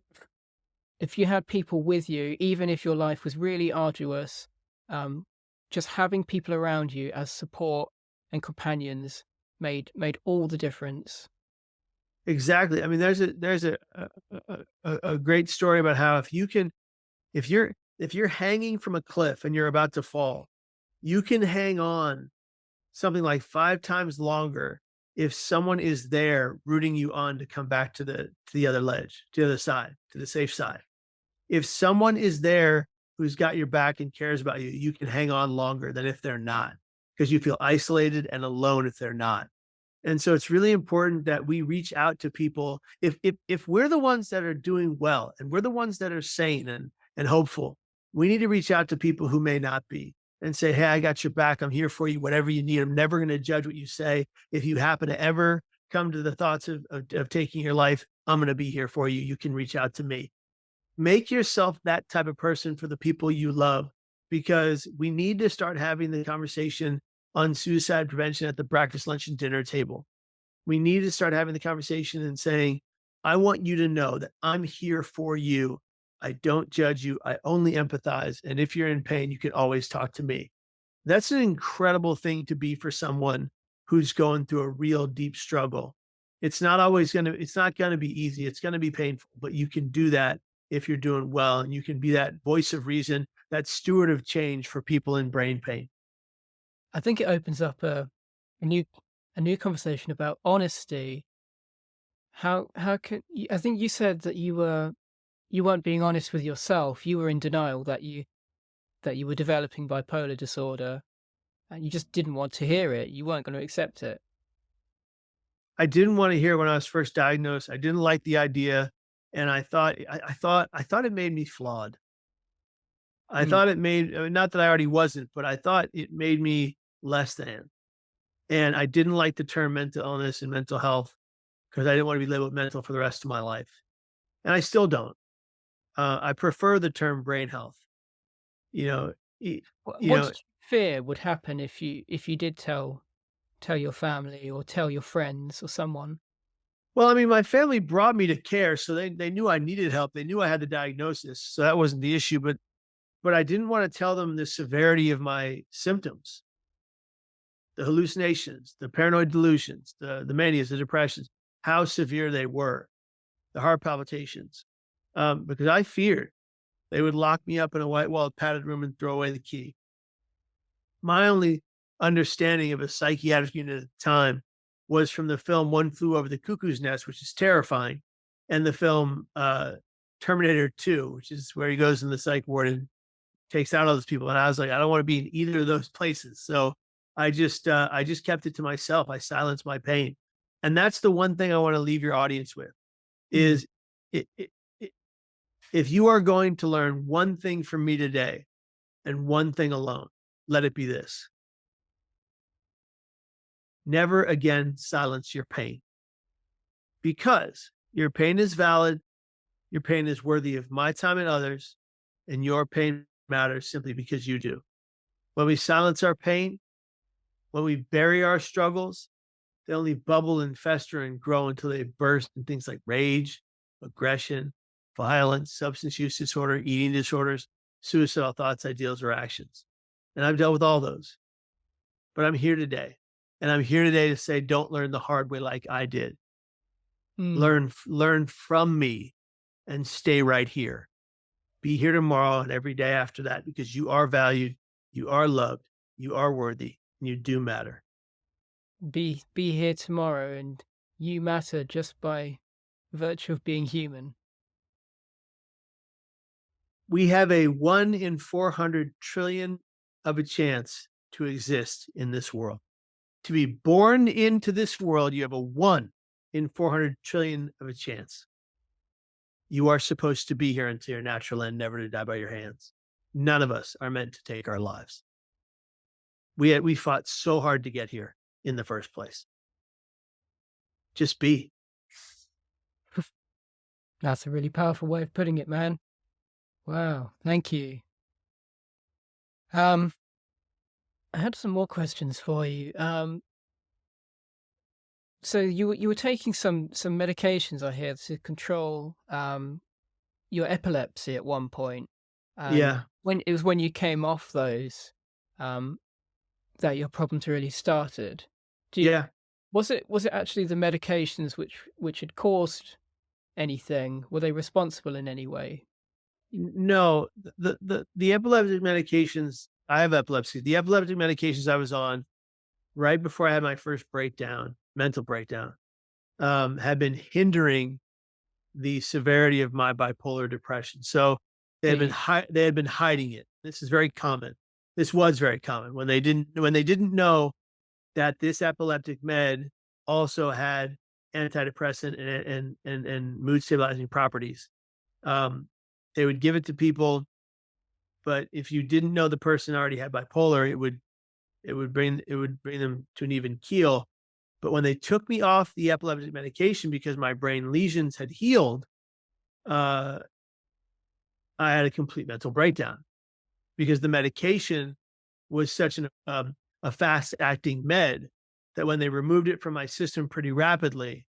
If you had people with you, even if your life was really arduous, um, just having people around you as support and companions made all the difference. Exactly. I mean, there's a great story about how if you're hanging from a cliff and you're about to fall, you can hang on something like 5 times longer if someone is there rooting you on to come back to the other ledge, to the other side, to the safe side. If someone is there who's got your back and cares about you, you can hang on longer than if they're not, because you feel isolated and alone if they're not. And so it's really important that we reach out to people. If we're the ones that are doing well and we're the ones that are sane and hopeful, we need to reach out to people who may not be and say, "Hey, I got your back. I'm here for you, whatever you need. I'm never going to judge what you say. If you happen to ever come to the thoughts of taking your life, I'm going to be here for you. You can reach out to me." Make yourself that type of person for the people you love, because we need to start having the conversation on suicide prevention at the breakfast, lunch, and dinner table. We need to start having the conversation and saying, I want you to know that I'm here for you. I don't judge you. I only empathize. And if you're in pain, you can always talk to me. That's an incredible thing to be for someone who's going through a real deep struggle. It's not going to be easy. It's going to be painful, but you can do that if you're doing well, and you can be that voice of reason, that steward of change for people in brain pain. I think it opens up a new a new conversation about honesty. How can you, I think you said that you weren't being honest with yourself. You were in denial that you were developing bipolar disorder, and you just didn't want to hear it. You weren't going to accept it. I didn't want to hear when I was first diagnosed. I didn't like the idea. And I thought it made me flawed. I Mm. thought it made, not that I already wasn't, but I thought it made me less than. And I didn't like the term mental illness and mental health, because I didn't want to be labeled mental for the rest of my life. And I still don't. I prefer the term brain health. You know, y- you What know, did you fear would happen if you did tell your family or tell your friends or someone? Well, I mean, my family brought me to care, so they knew I needed help. They knew I had the diagnosis, so that wasn't the issue. But I didn't want to tell them the severity of my symptoms, the hallucinations, the paranoid delusions, the manias, the depressions, how severe they were, the heart palpitations, because I feared they would lock me up in a white walled padded room and throw away the key. My only understanding of a psychiatric unit at the time was from the film One Flew Over the Cuckoo's Nest, which is terrifying, and the film Terminator 2, which is where he goes in the psych ward and takes out all those people. And I was like, I don't want to be in either of those places. So I just kept it to myself. I silenced my pain. And that's the one thing I want to leave your audience with is it, it, it, if you are going to learn one thing from me today and one thing alone, let it be this. Never again silence your pain, because your pain is valid. Your pain is worthy of my time and others, and your pain matters simply because you do. When we silence our pain, when we bury our struggles, they only bubble and fester and grow until they burst in things like rage, aggression, violence, substance use disorder, eating disorders, suicidal thoughts, ideals, or actions. And I've dealt with all those. But I'm here today. And I'm here today to say, don't learn the hard way like I did. Learn from me and stay right here. Be here tomorrow and every day after that, because you are valued, you are loved, you are worthy, and you do matter. Be here tomorrow, and you matter just by virtue of being human. We have a 1 in 400 trillion of a chance to exist in this world. To be born into this world, you have a 1 in 400 trillion of a chance. You are supposed to be here until your natural end, never to die by your hands. None of us are meant to take our lives. We fought so hard to get here in the first place. Just be. That's a really powerful way of putting it, man. Wow, thank you. I had some more questions for you. So you were taking some medications, I hear, to control your epilepsy at one point. Yeah. When you came off those, that your problems really started. Yeah. Was it actually the medications which had caused anything? Were they responsible in any way? No, the epileptic medications, I have epilepsy. The epileptic medications I was on right before I had my first breakdown, mental breakdown, had been hindering the severity of my bipolar depression. So they had been hiding it. This is very common. This was very common when they didn't know that this epileptic med also had antidepressant and mood stabilizing properties. They would give it to people, but if you didn't know the person already had bipolar, it would bring them to an even keel. But when they took me off the epileptic medication because my brain lesions had healed, I had a complete mental breakdown because the medication was such a fast acting med that when they removed it from my system pretty rapidly,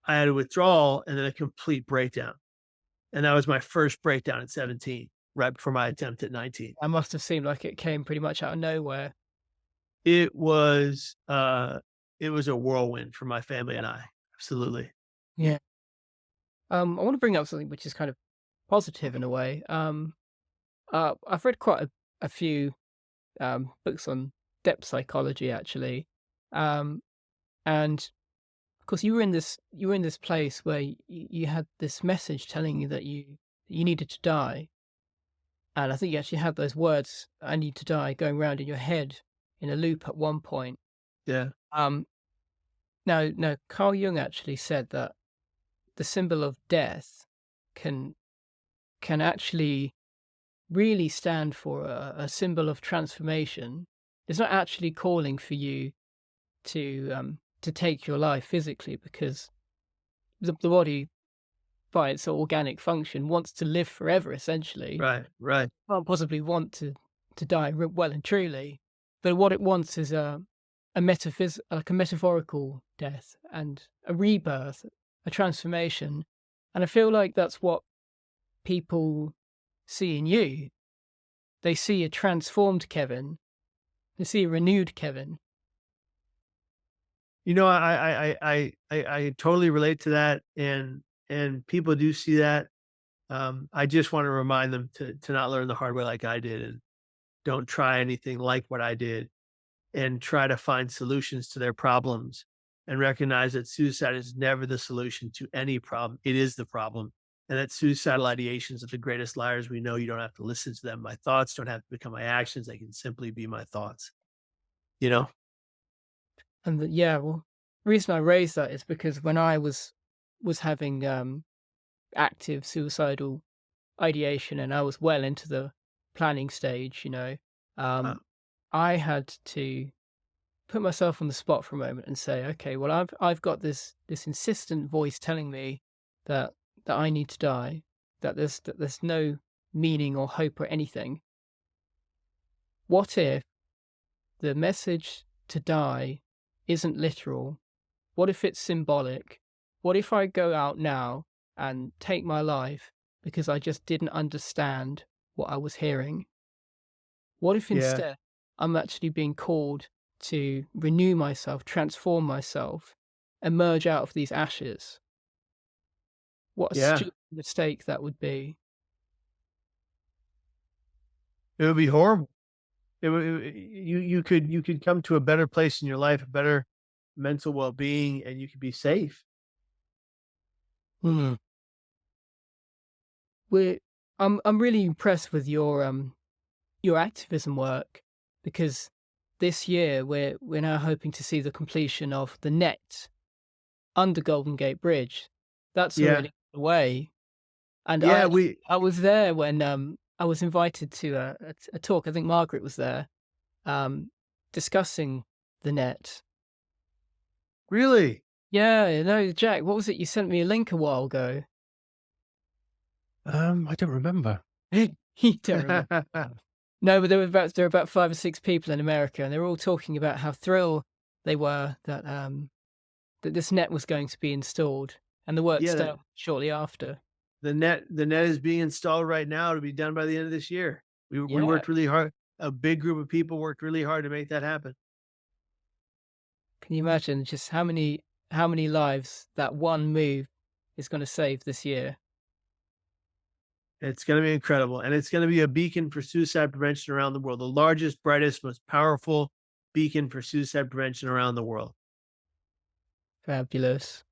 I had a withdrawal and then a complete breakdown. And that was my first breakdown at 17, right before my attempt at 19. That must have seemed like it came pretty much out of nowhere. It was a whirlwind for my family and I. Absolutely. Yeah. I want to bring up something which is kind of positive in a way. I've read quite a few books on depth psychology actually, and of course you were in this place where you had this message telling you that you needed to die, and I think you actually had those words "I need to die" going around in your head in a loop at one point. Yeah. Now Carl Jung actually said that the symbol of death can actually really stand for a symbol of transformation. It's not actually calling for you to take your life physically, because the body, by its organic function, wants to live forever. Essentially, Right. can't possibly want to die well and truly. But what it wants is a like a metaphorical death and a rebirth, a transformation. And I feel like that's what people see in you. They see a transformed Kevin. They see a renewed Kevin. You know, I totally relate to that, and people do see that. I just want to remind them to not learn the hard way like I did, and don't try anything like what I did, and try to find solutions to their problems, and recognize that suicide is never the solution to any problem. It is the problem. And that suicidal ideations are the greatest liars we know. You don't have to listen to them. My thoughts don't have to become my actions. They can simply be my thoughts. You know? And yeah, well, the reason I raised that is because when I was having active suicidal ideation and I was well into the planning stage, Uh, um, I had to put myself on the spot for a moment and say, okay, well, I've got this insistent voice telling me that I need to die, that there's no meaning or hope or anything. What if the message to die isn't literal? What if it's symbolic? What if I go out now and take my life because I just didn't understand what I was hearing? What if yeah. instead I'm actually being called to renew myself, transform myself, emerge out of these ashes? What a Yeah. stupid mistake that would be. It would be horrible. You could come to a better place in your life, a better mental well-being, and you could be safe. Hmm. We're, I'm really impressed with your activism work because this year we're now hoping to see the completion of the net under Golden Gate Bridge. That's Yeah. already away, and Yeah, we I was there when I was invited to a talk. I think Margaret was there, discussing the net. really. Yeah, no, Jack, what was it? You sent me a link a while ago. I don't remember. You don't remember? No, but there were about 5 or 6 people in America, and they were all talking about how thrilled they were that this net was going to be installed, and the work Yeah, started shortly after. the net is being installed right now to be done by the end of this year. We Yeah. worked really hard. A big group of people worked really hard to make that happen. Can you imagine just how many lives that one move is gonna save this year? It's gonna be incredible, and it's gonna be a beacon for suicide prevention around the world, the largest, brightest, most powerful beacon for suicide prevention around the world. Fabulous.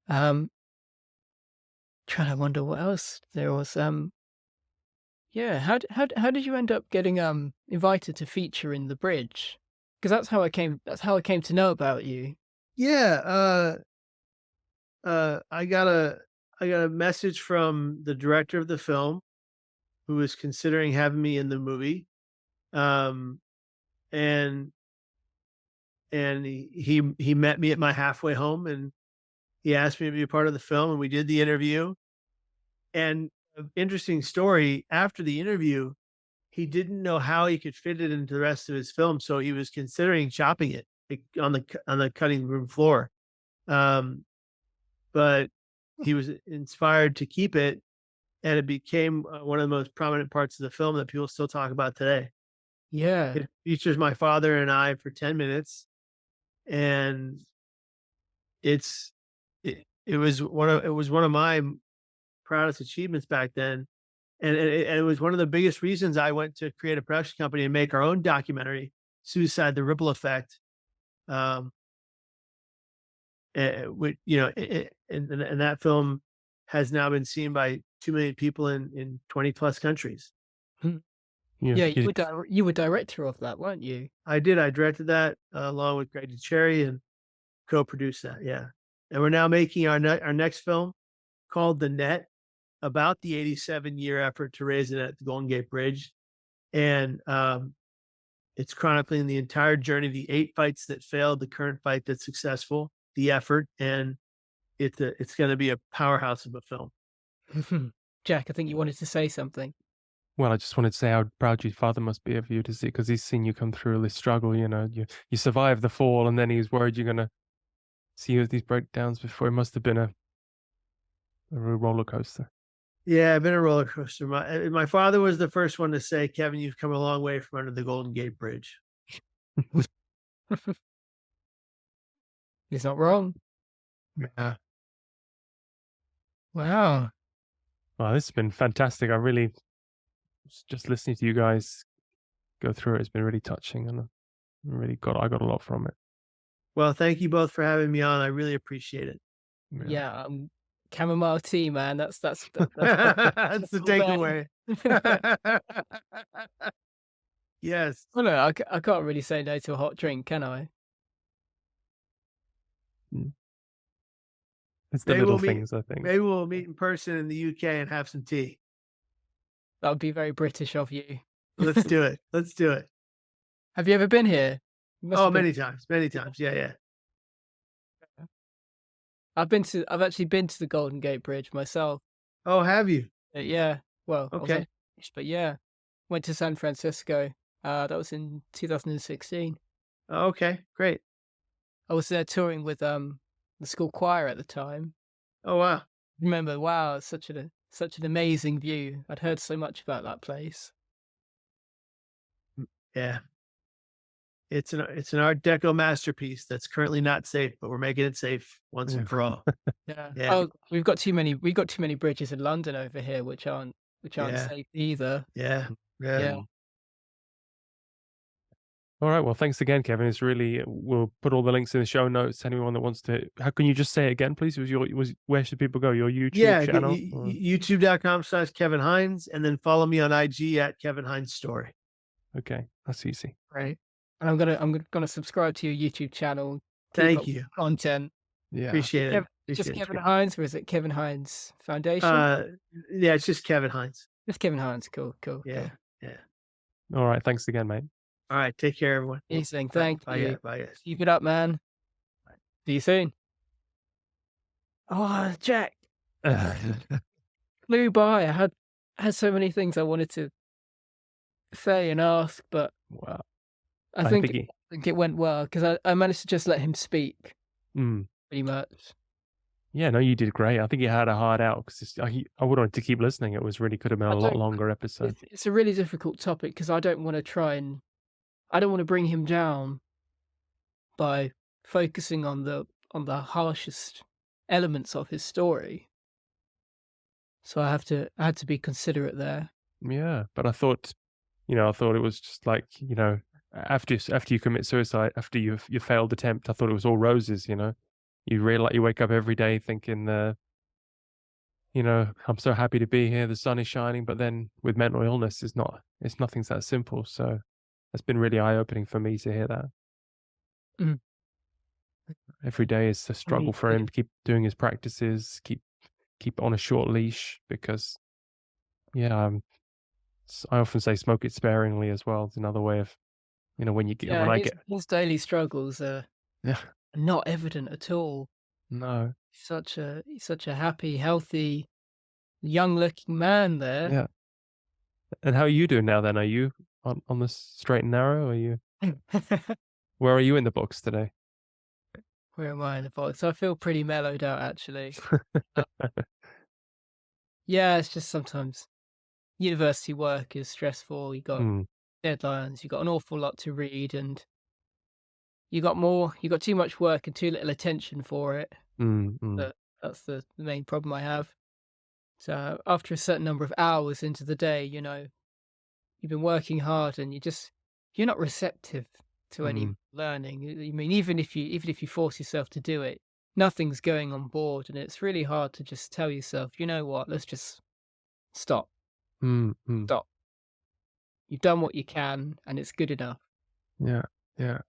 Um, Trying to wonder what else there was, yeah, how did you end up getting, invited to feature in The Bridge? Because that's how I came to know about you. Yeah, I got a message from the director of the film who was considering having me in the movie, um, and he met me at my halfway home, and he asked me to be a part of the film, and we did the interview. And interesting story, after the interview, he didn't know how he could fit it into the rest of his film, so he was considering chopping it, like, on the cutting room floor. Um, but he was inspired to keep it, and it became one of the most prominent parts of the film that people still talk about today. Yeah. It features my father and I for 10 minutes, and it's it was one of my proudest achievements back then. And it was one of the biggest reasons I went to create a production company and make our own documentary, Suicide: The Ripple Effect. Um, and that film has now been seen by 2 million people in 20 plus countries. Hmm. You, Yeah, you, you were director of that, weren't you? I did. I directed that along with Greg DeCherry and co-produced that. Yeah, and we're now making our next film called The Net, about the 87-year effort to raise it at the Golden Gate Bridge, and it's chronicling the entire journey, the 8 fights that failed, the current fight that's successful, the effort, and it's going to be a powerhouse of a film. Jack, I think you wanted to say something. Well, I just wanted to say how proud your father must be of you to see, because he's seen you come through all this struggle. You survived the fall, and then he was worried you're gonna see you with these breakdowns before. It must have been a real roller coaster. Yeah, I've been a roller coaster. My father was the first one to say, "Kevin, you've come a long way from under the Golden Gate Bridge." He's not wrong. Yeah. Wow. Well, this has been fantastic. I really just listening to you guys go through it has been really touching, and I got a lot from it. Well, thank you both for having me on. I really appreciate it. Yeah, chamomile tea, man. That's that's That's the all takeaway. Yes. Well, no, I can't really say no to a hot drink, can I? Mm. It's the Maybe little we'll meet. things, I think. Maybe we'll meet in person in the UK and have some tea. That would be very British of you. Let's do it. Let's do it. Have you ever been here? You must Oh, have been. many times. Many times. Yeah, yeah. I've actually been to the Golden Gate Bridge myself. Oh, have you? Yeah. Well, I was Okay. but yeah, went to San Francisco. That was in 2016. Oh, okay. Great. I was there touring with the school choir at the time. Oh, wow. Remember, wow, it's such an amazing view. I'd heard so much about that place. Yeah. It's an Art Deco masterpiece that's currently not safe, but we're making it safe once and for all. Yeah. Yeah. Oh, we've got too many bridges in London over here which aren't Yeah. safe either. Yeah. Yeah. Yeah. All right. Well, thanks again, Kevin. It's really, we'll put all the links in the show notes. Anyone that wants to, how can you just say it again, please? Where should people go? Your YouTube Yeah. channel? YouTube.com/Kevin Hines, and then follow me on IG at Kevin Hines Story. Okay. That's easy. Right. And I'm gonna subscribe to your YouTube channel. Keep Thank up you. with content. Yeah. Appreciate it. Just Appreciate it. Kevin Hines, or is it Kevin Hines Foundation? Yeah, it's just Kevin Hines. Just Kevin Hines. Cool. Yeah. Yeah. All right. Thanks again, mate. All right. Take care, everyone. Amazing. Thank Bye. you. Bye, guys. Keep it up, man. See you soon. Oh, Jack, flew by. I had so many things I wanted to say and ask, but Wow. I think it went well because I managed to just let him speak pretty much. Yeah, no, you did great. I think you had a hard out because I wanted to keep listening. It was really could have been a lot longer episode. It's a really difficult topic because I don't want to bring him down by focusing on the harshest elements of his story. So I had to be considerate there. Yeah, but I thought it was just like, after you commit suicide, after your failed attempt, I thought it was all roses. You realize you wake up every day thinking, I'm so happy to be here. The sun is shining, but then with mental illness, nothing's that simple. So it's been really eye opening for me to hear that. Mm. Every day is a struggle for him to keep doing his practices, keep on a short leash because, yeah, I often say smoke it sparingly as well. It's another way of, when you get, his daily struggles are not evident at all. No. He's such a happy, healthy, young-looking man there. Yeah. And how are you doing now then? Are you on the straight and narrow? Are you? Where are you in the box today? Where am I in the box? I feel pretty mellowed out, actually. Yeah, it's just sometimes university work is stressful. You got deadlines. You got an awful lot to read, and you got too much work and too little attention for it. That's the main problem I have. So after a certain number of hours into the day, you've been working hard and you're not receptive to any learning. I mean, even if you force yourself to do it, nothing's going on board, and it's really hard to just tell yourself, you know what, let's just stop. Stop. You've done what you can, and it's good enough. Yeah, yeah.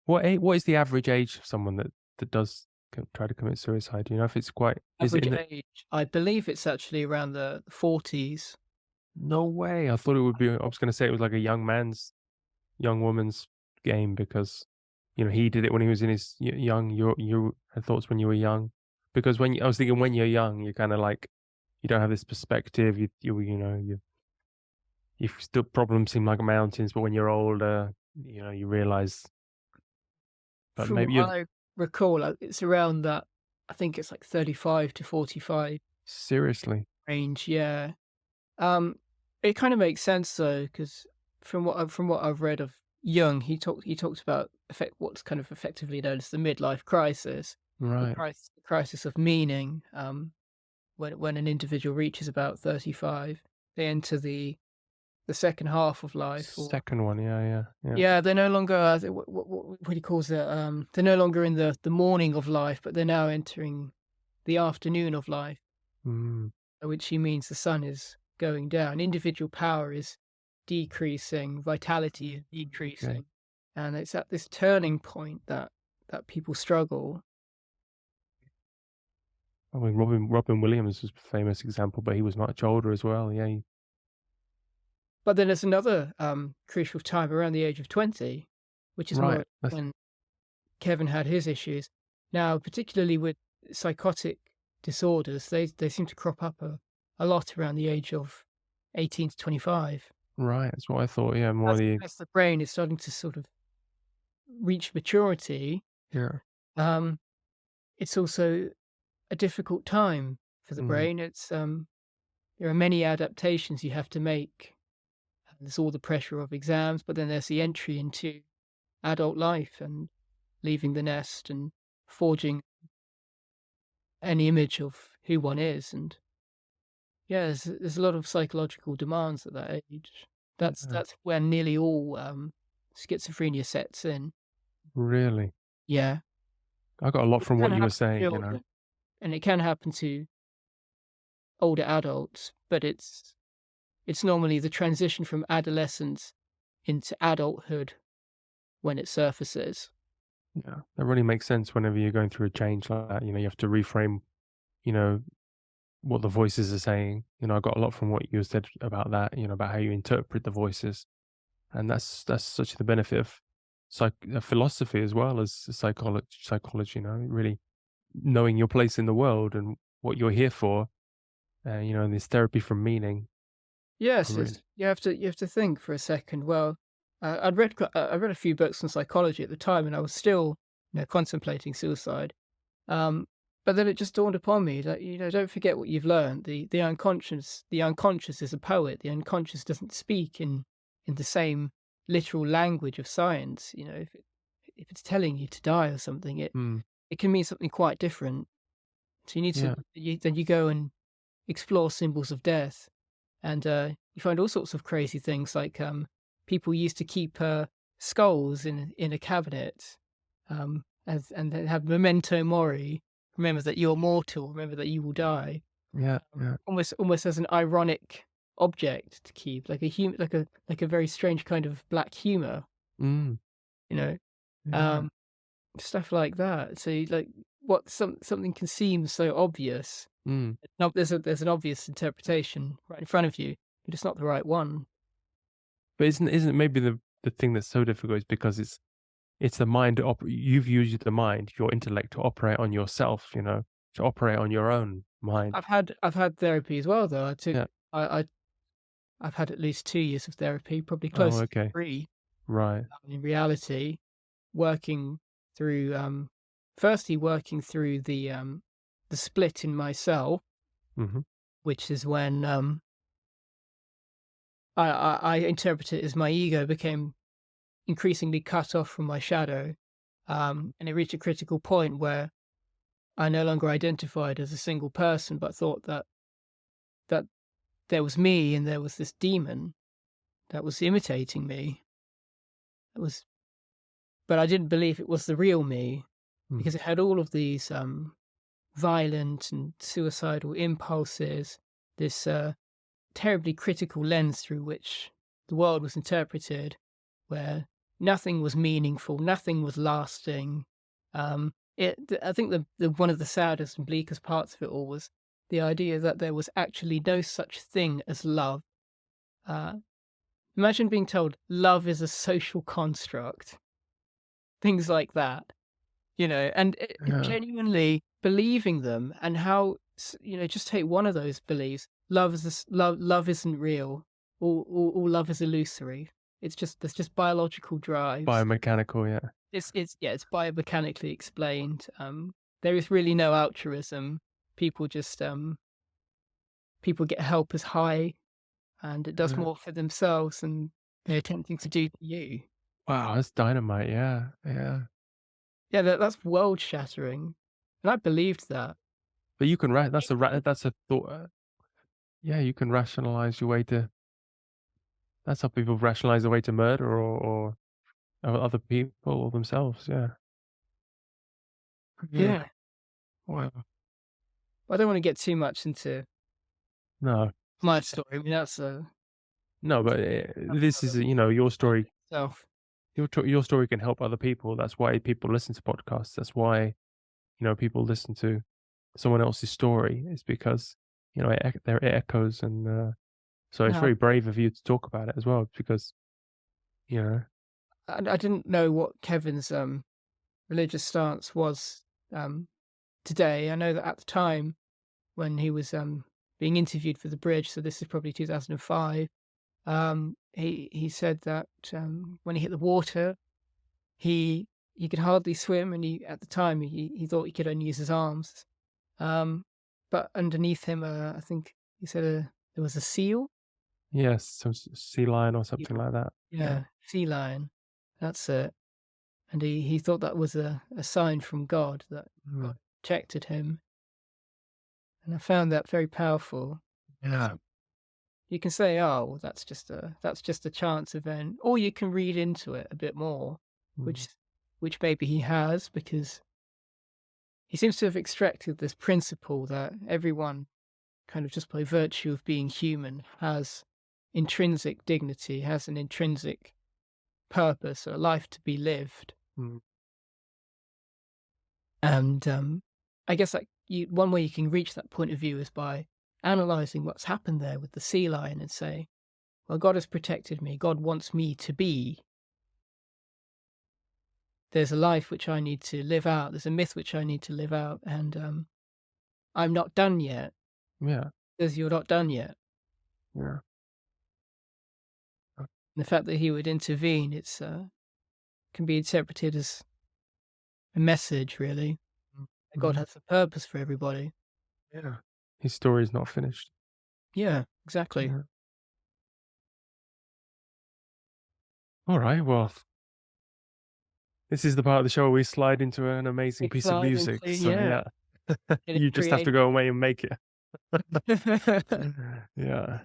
What is the average age of someone that does try to commit suicide? Do you know if it's quite average age? I believe it's actually around the 40s. No way. I thought it would be. I was going to say it was like a young woman's game because, he did it when he was in his young. You had thoughts when you were young, because I was thinking when you're young, you're kind of like, you don't have this perspective. still problems seem like mountains, but when you're older, you realize. But From maybe what you I recall, it's around that. I think it's like 35 to 45 seriously, range. Yeah. Um, it kind of makes sense though, because from what I've read of Jung, he talked about what's kind of effectively known as the midlife crisis, right? the crisis of meaning. When an individual reaches about 35, they enter the second half of life, or Second one, yeah, yeah, yeah. yeah, they're no longer what he calls it. They're no longer in the morning of life, but they're now entering the afternoon of life, Mm, which he means the sun is going down. Individual power is decreasing, vitality is okay. decreasing, and it's at this turning point that people struggle. I mean, Robin Williams was a famous example, but he was much older as well. Yeah, But then there's another crucial time around the age of 20, which is right. more when Kevin had his issues. Now, particularly with psychotic disorders, they seem to crop up a lot around the age of 18 to 25. Right, that's what I thought. Yeah, more the As the brain is starting to sort of reach maturity, yeah. um, it's also a difficult time for the Mm, brain. There are many adaptations you have to make. There's all the pressure of exams, but then there's the entry into adult life and leaving the nest and forging an image of who one is. And yeah, there's a lot of psychological demands at that age. yeah. That's when nearly all schizophrenia sets in. Really, Yeah, I got a lot it from can what you were happen to saying. children, and it can happen to older adults, but it's normally the transition from adolescence into adulthood when it surfaces. Yeah, that really makes sense. Whenever you're going through a change like that, you have to reframe. You know what the voices are saying. I got a lot from what you said about that. About how you interpret the voices, and that's such the benefit of philosophy as well as psychology. Psychology, really knowing your place in the world and what you're here for. And this therapy from meaning. I Yes, really, you have to think for a second. Well, I read a few books on psychology at the time, and I was still contemplating suicide. Um, but then it just dawned upon me that don't forget what you've learned. The unconscious is a poet. The unconscious doesn't speak in the same literal language of science. If it's telling you to die or something, mm, it can mean something quite different. So yeah, then you go and explore symbols of death. And you find all sorts of crazy things like people used to keep skulls in a cabinet, and then have memento mori. Remember that you're mortal. Remember that you will die. yeah, yeah. Almost as an ironic object to keep, like a very strange kind of black humor. Mm, You know, yeah. um, stuff like that. So something can seem so obvious. Mm. No, there's an obvious interpretation right in front of you, but it's not the right one. But isn't it maybe the thing that's so difficult is because it's the mind. You've used the mind, your intellect, to operate on yourself. To operate on your own mind. I've had therapy as well though. Yeah. I I've had at least 2 years of therapy, probably Oh, close to okay. 3. Right. In reality, working through firstly working through the split in myself, Mhm. which is when I interpret it as my ego became increasingly cut off from my shadow, and it reached a critical point where I no longer identified as a single person, but thought that there was me and there was this demon that was imitating me. It was, but I didn't believe it was the real me Mm. because it had all of these violent and suicidal impulses, this terribly critical lens through which the world was interpreted, where nothing was meaningful, nothing was lasting. I think the one of the saddest and bleakest parts of it all was the idea that there was actually no such thing as love. Uh, Imagine being told love is a social construct, things like that, and Yeah. genuinely believing them, and how just take one of those beliefs. Love is love. Love isn't real. all love is illusory. There's just biological drives. Biomechanical, yeah. It's biomechanically explained. There is really no altruism. People just people get help as high, and it does Yeah. more for themselves than they're attempting to do to you. Wow, that's dynamite, yeah, yeah. Yeah, that's world shattering, and I believed that. But you can that's a thought, yeah, you can rationalize your way to that's how people rationalize their way to murder or other people or themselves, yeah. Yeah. Yeah, Wow. I don't want to get too much into No. my story. I mean, that's a No, but, this is, your story self. your story can help other people. That's why people listen to podcasts. That's why, people listen to someone else's story is because, it echoes and, so it's Now, very brave of you to talk about it as well because, you know I didn't know what Kevin's religious stance was um, today. I know that at the time when he was being interviewed for the bridge, so this is probably 2005. He said that when he hit the water, he he could hardly swim, and he at the time he thought he could only use his arms. Um, but underneath him, I think he said there was a seal. Yes, some sea lion or Yeah, something like that. Yeah. yeah, sea lion. That's it. And he thought that was a sign from God that Mm. God protected him. And I found that very powerful. Yeah. You can say, "Oh, well, that's just a chance event," or you can read into it a bit more, Mm. which which maybe he has, because he seems to have extracted this principle that everyone, kind of just by virtue of being human, has intrinsic dignity, has an intrinsic purpose, a life to be lived. Mm. And I guess like one way you can reach that point of view is by analyzing what's happened there with the sea lion and say, well, God has protected me. God wants me to be. There's a life which I need to live out. There's a myth which I need to live out. And I'm not done yet, Yeah. because you're not done yet. Yeah. And the fact that he would intervene, it's can be interpreted as a message, really. That God Mhm. has a purpose for everybody. Yeah. His story is not finished. Yeah, exactly. Yeah. Alright, well, this is the part of the show where we slide into an amazing piece of Excited music, into, so yeah, yeah. getting You just have to creative. go away and make it. Yeah.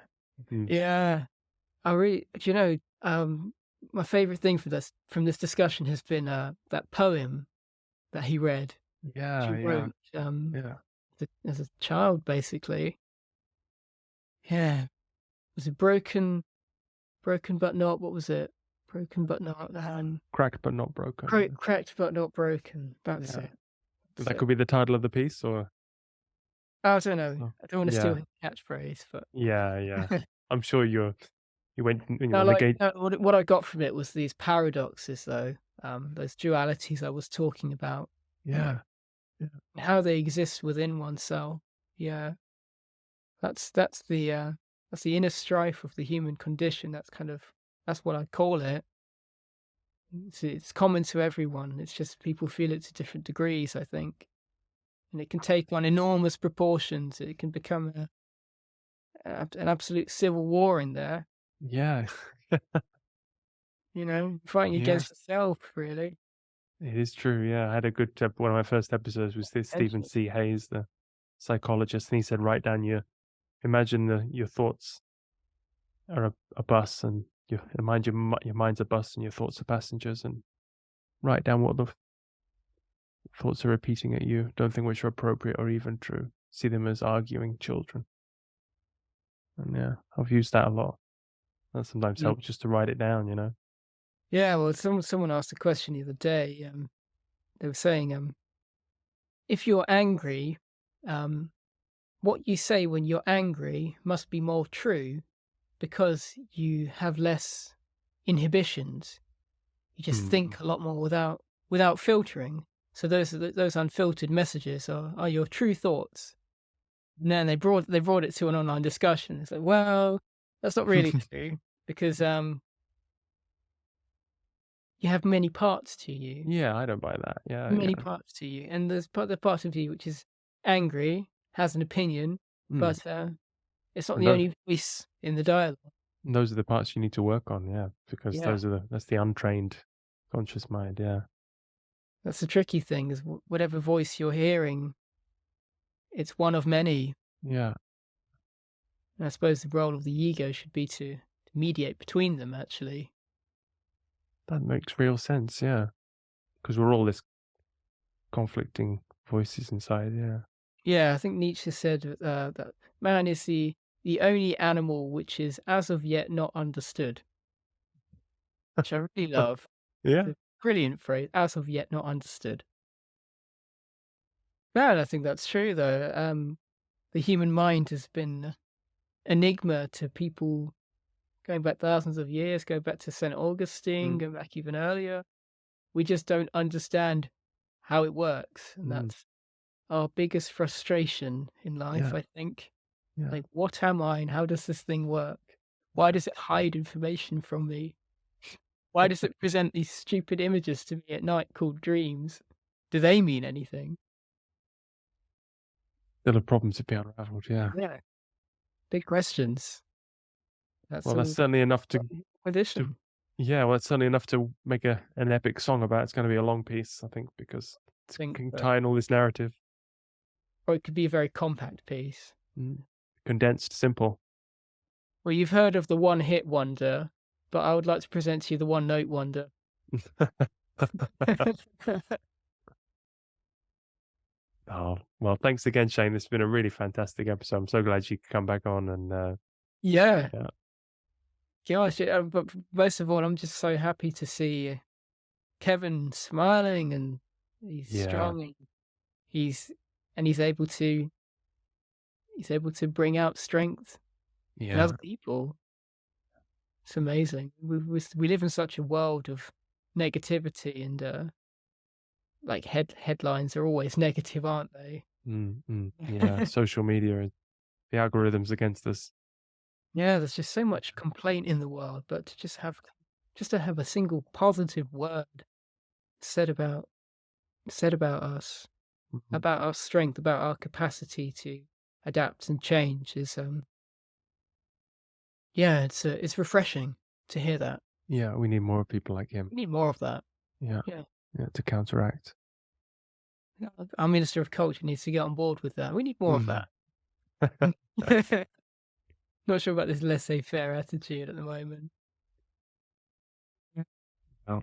Mm. Yeah. Do you know, my favorite thing from this discussion has been that poem that he read, which he Yeah, yeah, wrote yeah. as a child, basically. Yeah. Was it broken but not, what was it? Broken but not, Cracked but not broken. cracked but not broken. That's Yeah. it. That's That it. could be the title of the piece or I don't know. oh, I don't want to steal yeah. his catchphrase, but Yeah, yeah. I'm sure you went, no, like negate what I got from it was these paradoxes, though. Those dualities I was talking about, yeah. Yeah. how they exist within oneself. Yeah, that's the inner strife of the human condition. That's what I call it. It's common to everyone. It's just people feel it to different degrees, I think, and it can take on enormous proportions. It can become an absolute civil war in there. Yeah. You know, fighting Yeah. against yourself, really. It is true, yeah. I had a good one of my first episodes was this Stephen Potentially. C. Hayes, the psychologist, and he said, write down your thoughts are a bus and your mind's a bus and your thoughts are passengers and write down what the thoughts are repeating at you. Don't think which are appropriate or even true. See them as arguing children. And yeah, I've used that a lot. That sometimes Mm. helps just to write it down, Yeah, well, someone asked a question the other day. They were saying, if you're angry, um, what you say when you're angry must be more true because you have less inhibitions. You just Mm. think a lot more without filtering. So those unfiltered messages are your true thoughts. And then they brought it to an online discussion. It's like, well, That's not really true because you have many parts to you, Yeah, I don't buy that. Yeah, many yeah. parts to you, and there's the part of you which is angry, has an opinion, Mm. but it's not And the only voice in the dialogue. those are the parts you need to work on, yeah, because Yeah, that's the untrained conscious mind, yeah. that's the tricky thing is whatever voice you're hearing, it's one of many. Yeah, And I suppose the role of the ego should be to mediate between them, actually. that makes real sense, yeah, because 'cause we're all this conflicting voices inside, yeah. Yeah, I think Nietzsche said that man is the only animal which is as of yet not understood, which I really love. Yeah, It's a brilliant phrase, as of yet not understood. Yeah, and I think that's true, though. The human mind has been enigma to people going back thousands of years, go back to St. Augustine, mm, go back even earlier. We just don't understand how it works, and mm, that's our biggest frustration in life, yeah, I think. yeah. Like, what am I and how does this thing work? Why does it hide information from me? Why does it present these stupid images to me at night called dreams? Do they mean anything? Still a problem to be unraveled, yeah. Yeah. Big questions. That's Well, that's all certainly enough to addition. yeah, well, it's certainly enough to make an epic song about. It's gonna be a long piece, I think, because I it's think can that, tie in all this narrative. or it could be a very compact piece. Mm. Condensed, simple. Well, you've heard of the one hit wonder, but I would like to present to you the one note wonder. Oh, well, thanks again, Shane. It's been a really fantastic episode. I'm so glad you could come back on and, Yeah. yeah. Gosh, but most of all, I'm just so happy to see Kevin smiling and he's Yeah, strong and he's he's able to bring out strength in yeah, other people. It's amazing. We live in such a world of negativity and like headlines are always negative, aren't they? yeah. Social media, the algorithms against us. Yeah, there's just so much complaint in the world, but to just to have a single positive word said about us, Mhm. about our strength, about our capacity to adapt and change is yeah, it's refreshing to hear that. Yeah, we need more people like him. We need more of that. Yeah, Yeah. yeah, to counteract. Yeah, our Minister of Culture needs to get on board with that. We need more of Mm. that. Not sure about this laissez-faire attitude at the moment. Oh.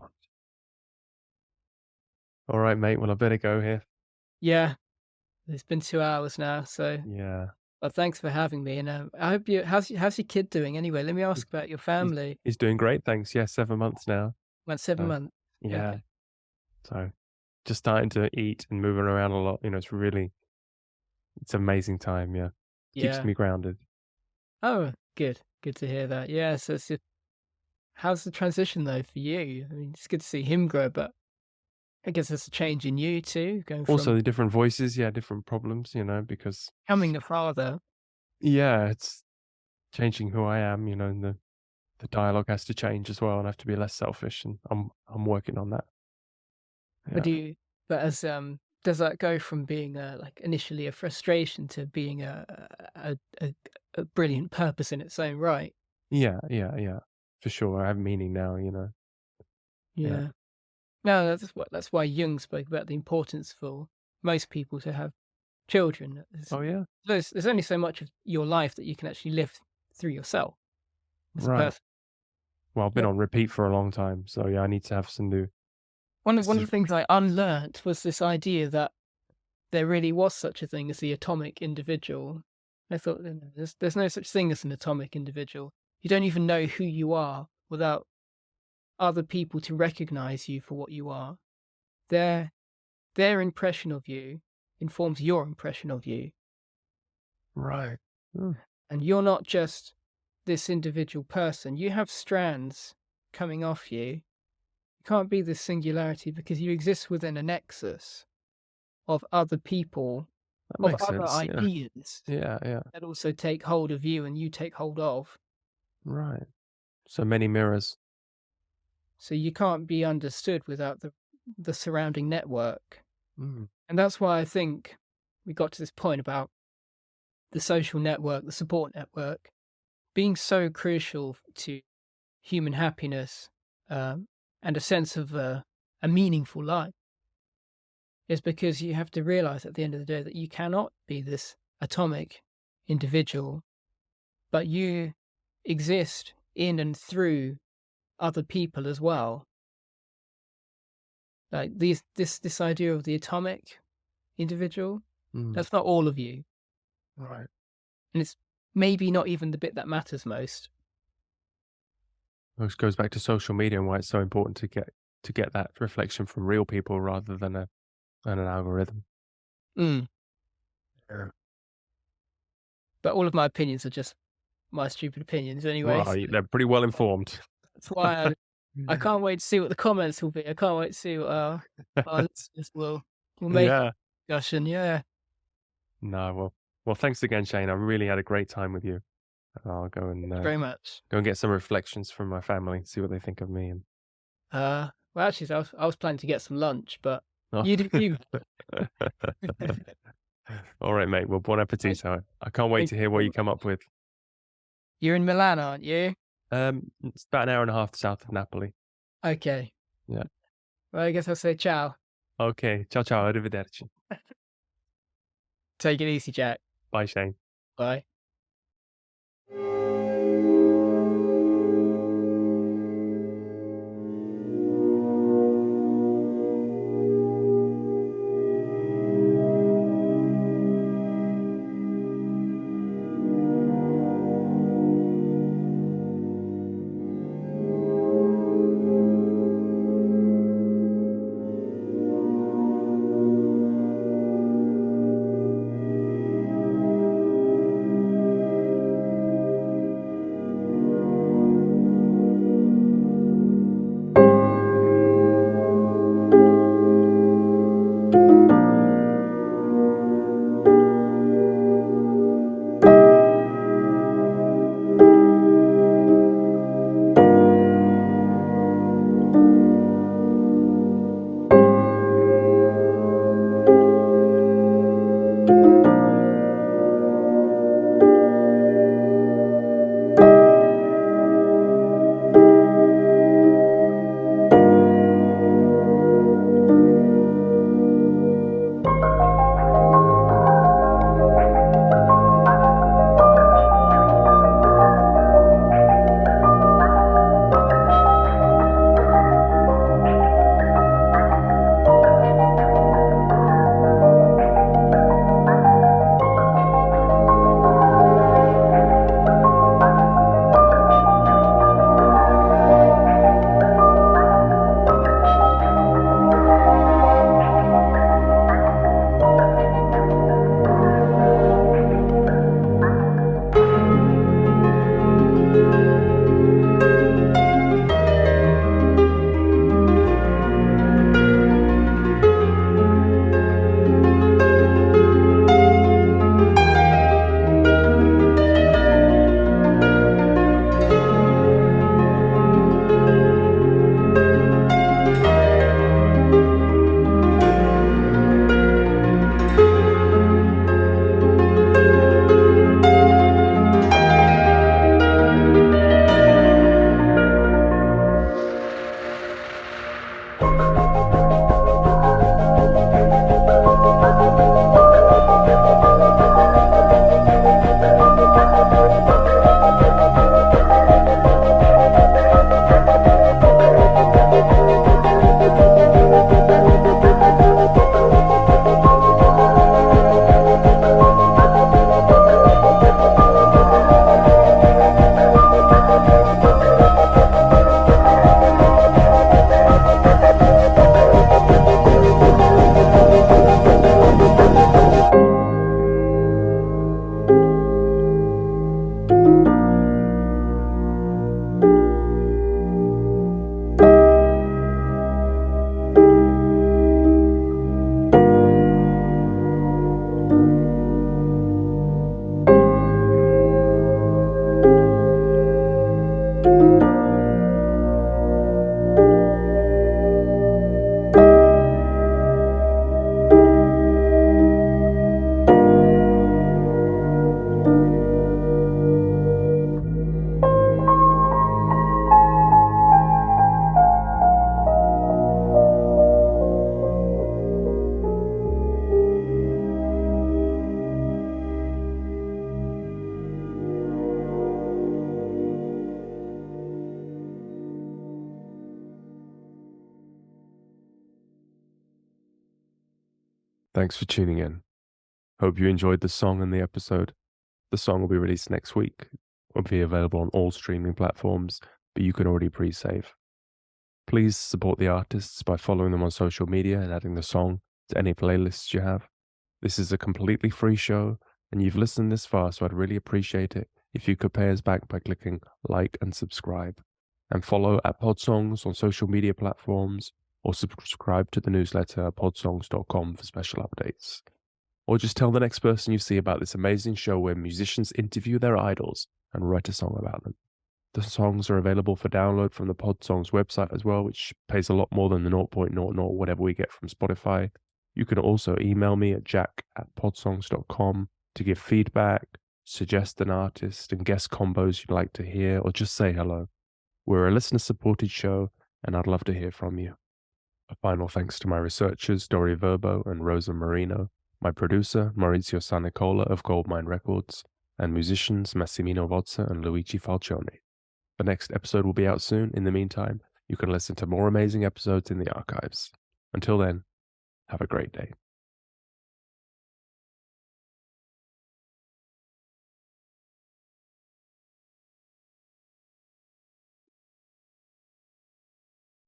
All right, mate. Well, I better go here. Yeah, it's been 2 hours now, so Yeah. well, thanks for having me, and, I hope you how's your kid doing anyway? Let me He's ask about your he's family. he's doing great, thanks. Yeah, 7 months now. About 7 So, months. yeah. Okay. So, just starting to eat and moving around a lot, it's amazing time, yeah. Keeps Yeah. me grounded. Oh, good. Good to hear that. Yeah, so how's the transition, though, for you? I mean, it's good to see him grow, but I guess there's a change in you too, going Also, from the different voices, yeah, different problems, because becoming a father. yeah, it's changing who I am, and the dialogue has to change as well, and I have to be less selfish, and I'm working on that. But Yeah. do you but as, does that go from being, like, initially a frustration to being a brilliant purpose in its own right? Yeah, yeah, yeah. For sure. I have meaning now. Yeah. Yeah. No, that's why Jung spoke about the importance for most people to have children. Oh, yeah? There's only so much of your life that you can actually live through yourself as a Right. person. Well, I've been Yeah. on repeat for a long time, so yeah, I need to have some new this One of is the things I unlearnt was this idea that there really was such a thing as the atomic individual. I thought, "No, there's no such thing as an atomic individual. You don't even know who you are without other people to recognize you for what you are. Their their impression of you informs your impression of you, right. Mm, and you're not just this individual person. You have strands coming off you. You can't be this singularity because you exist within a nexus of other people, that of makes other sense. Yeah. ideas Yeah, yeah. that also take hold of you and you take hold of. Right. So many mirrors. So you can't be understood without the surrounding network. Mm. And that's why I think we got to this point about the social network, the support network, being so crucial to human happiness, and a sense of a meaningful life, is because you have to realize at the end of the day that you cannot be this atomic individual, but you exist in and through other people as well. Like this idea of the atomic individual, Mm. that's not all of you. Right. And it's maybe not even the bit that matters most. Which goes back to social media and why it's so important to get that reflection from real people rather than an algorithm. Mm. Yeah. But all of my opinions are just my stupid opinions anyway. Well, they're pretty well informed. That's why I can't wait to see what the comments will be. I can't wait to see what our listeners will make Yeah. discussion. Yeah. No, well, thanks again, Shane. I really had a great time with you. I'll Thank you very much. go and get some reflections from my family, see what they think of me. And Well, actually, I was planning to get some lunch, but oh. you do you. All right, mate. Well, bon appetito. I can't wait Thank to you hear what very you much. come up with. You're in Milan, aren't you? It's about an hour and a half south of Napoli. Okay. Yeah. Well, I guess I'll say ciao. Okay. Ciao, ciao. Arrivederci. Take it easy, Jack. Bye, Shane. Bye. Thanks for tuning in. Hope you enjoyed the song and the episode. The song will be released next week. It will be available on all streaming platforms, but you can already pre-save. Please support the artists by following them on social media and adding the song to any playlists you have. This is a completely free show, and you've listened this far, so I'd really appreciate it if you could pay us back by clicking like and subscribe. And follow at Podsongs on social media platforms, or subscribe to the newsletter at podsongs.com for special updates. Or just tell the next person you see about this amazing show where musicians interview their idols and write a song about them. The songs are available for download from the Podsongs website as well, which pays a lot more than the 0.00 whatever we get from Spotify. You can also email me at jack@podsongs.com to give feedback, suggest an artist and guest combos you'd like to hear, or just say hello. We're a listener-supported show, and I'd love to hear from you. A final thanks to my researchers, Dori Verbo and Rosa Marino, my producer, Maurizio Sanicola of Goldmine Records, and musicians Massimino Vozza and Luigi Falcione. The next episode will be out soon. In the meantime, you can listen to more amazing episodes in the archives. Until then, have a great day.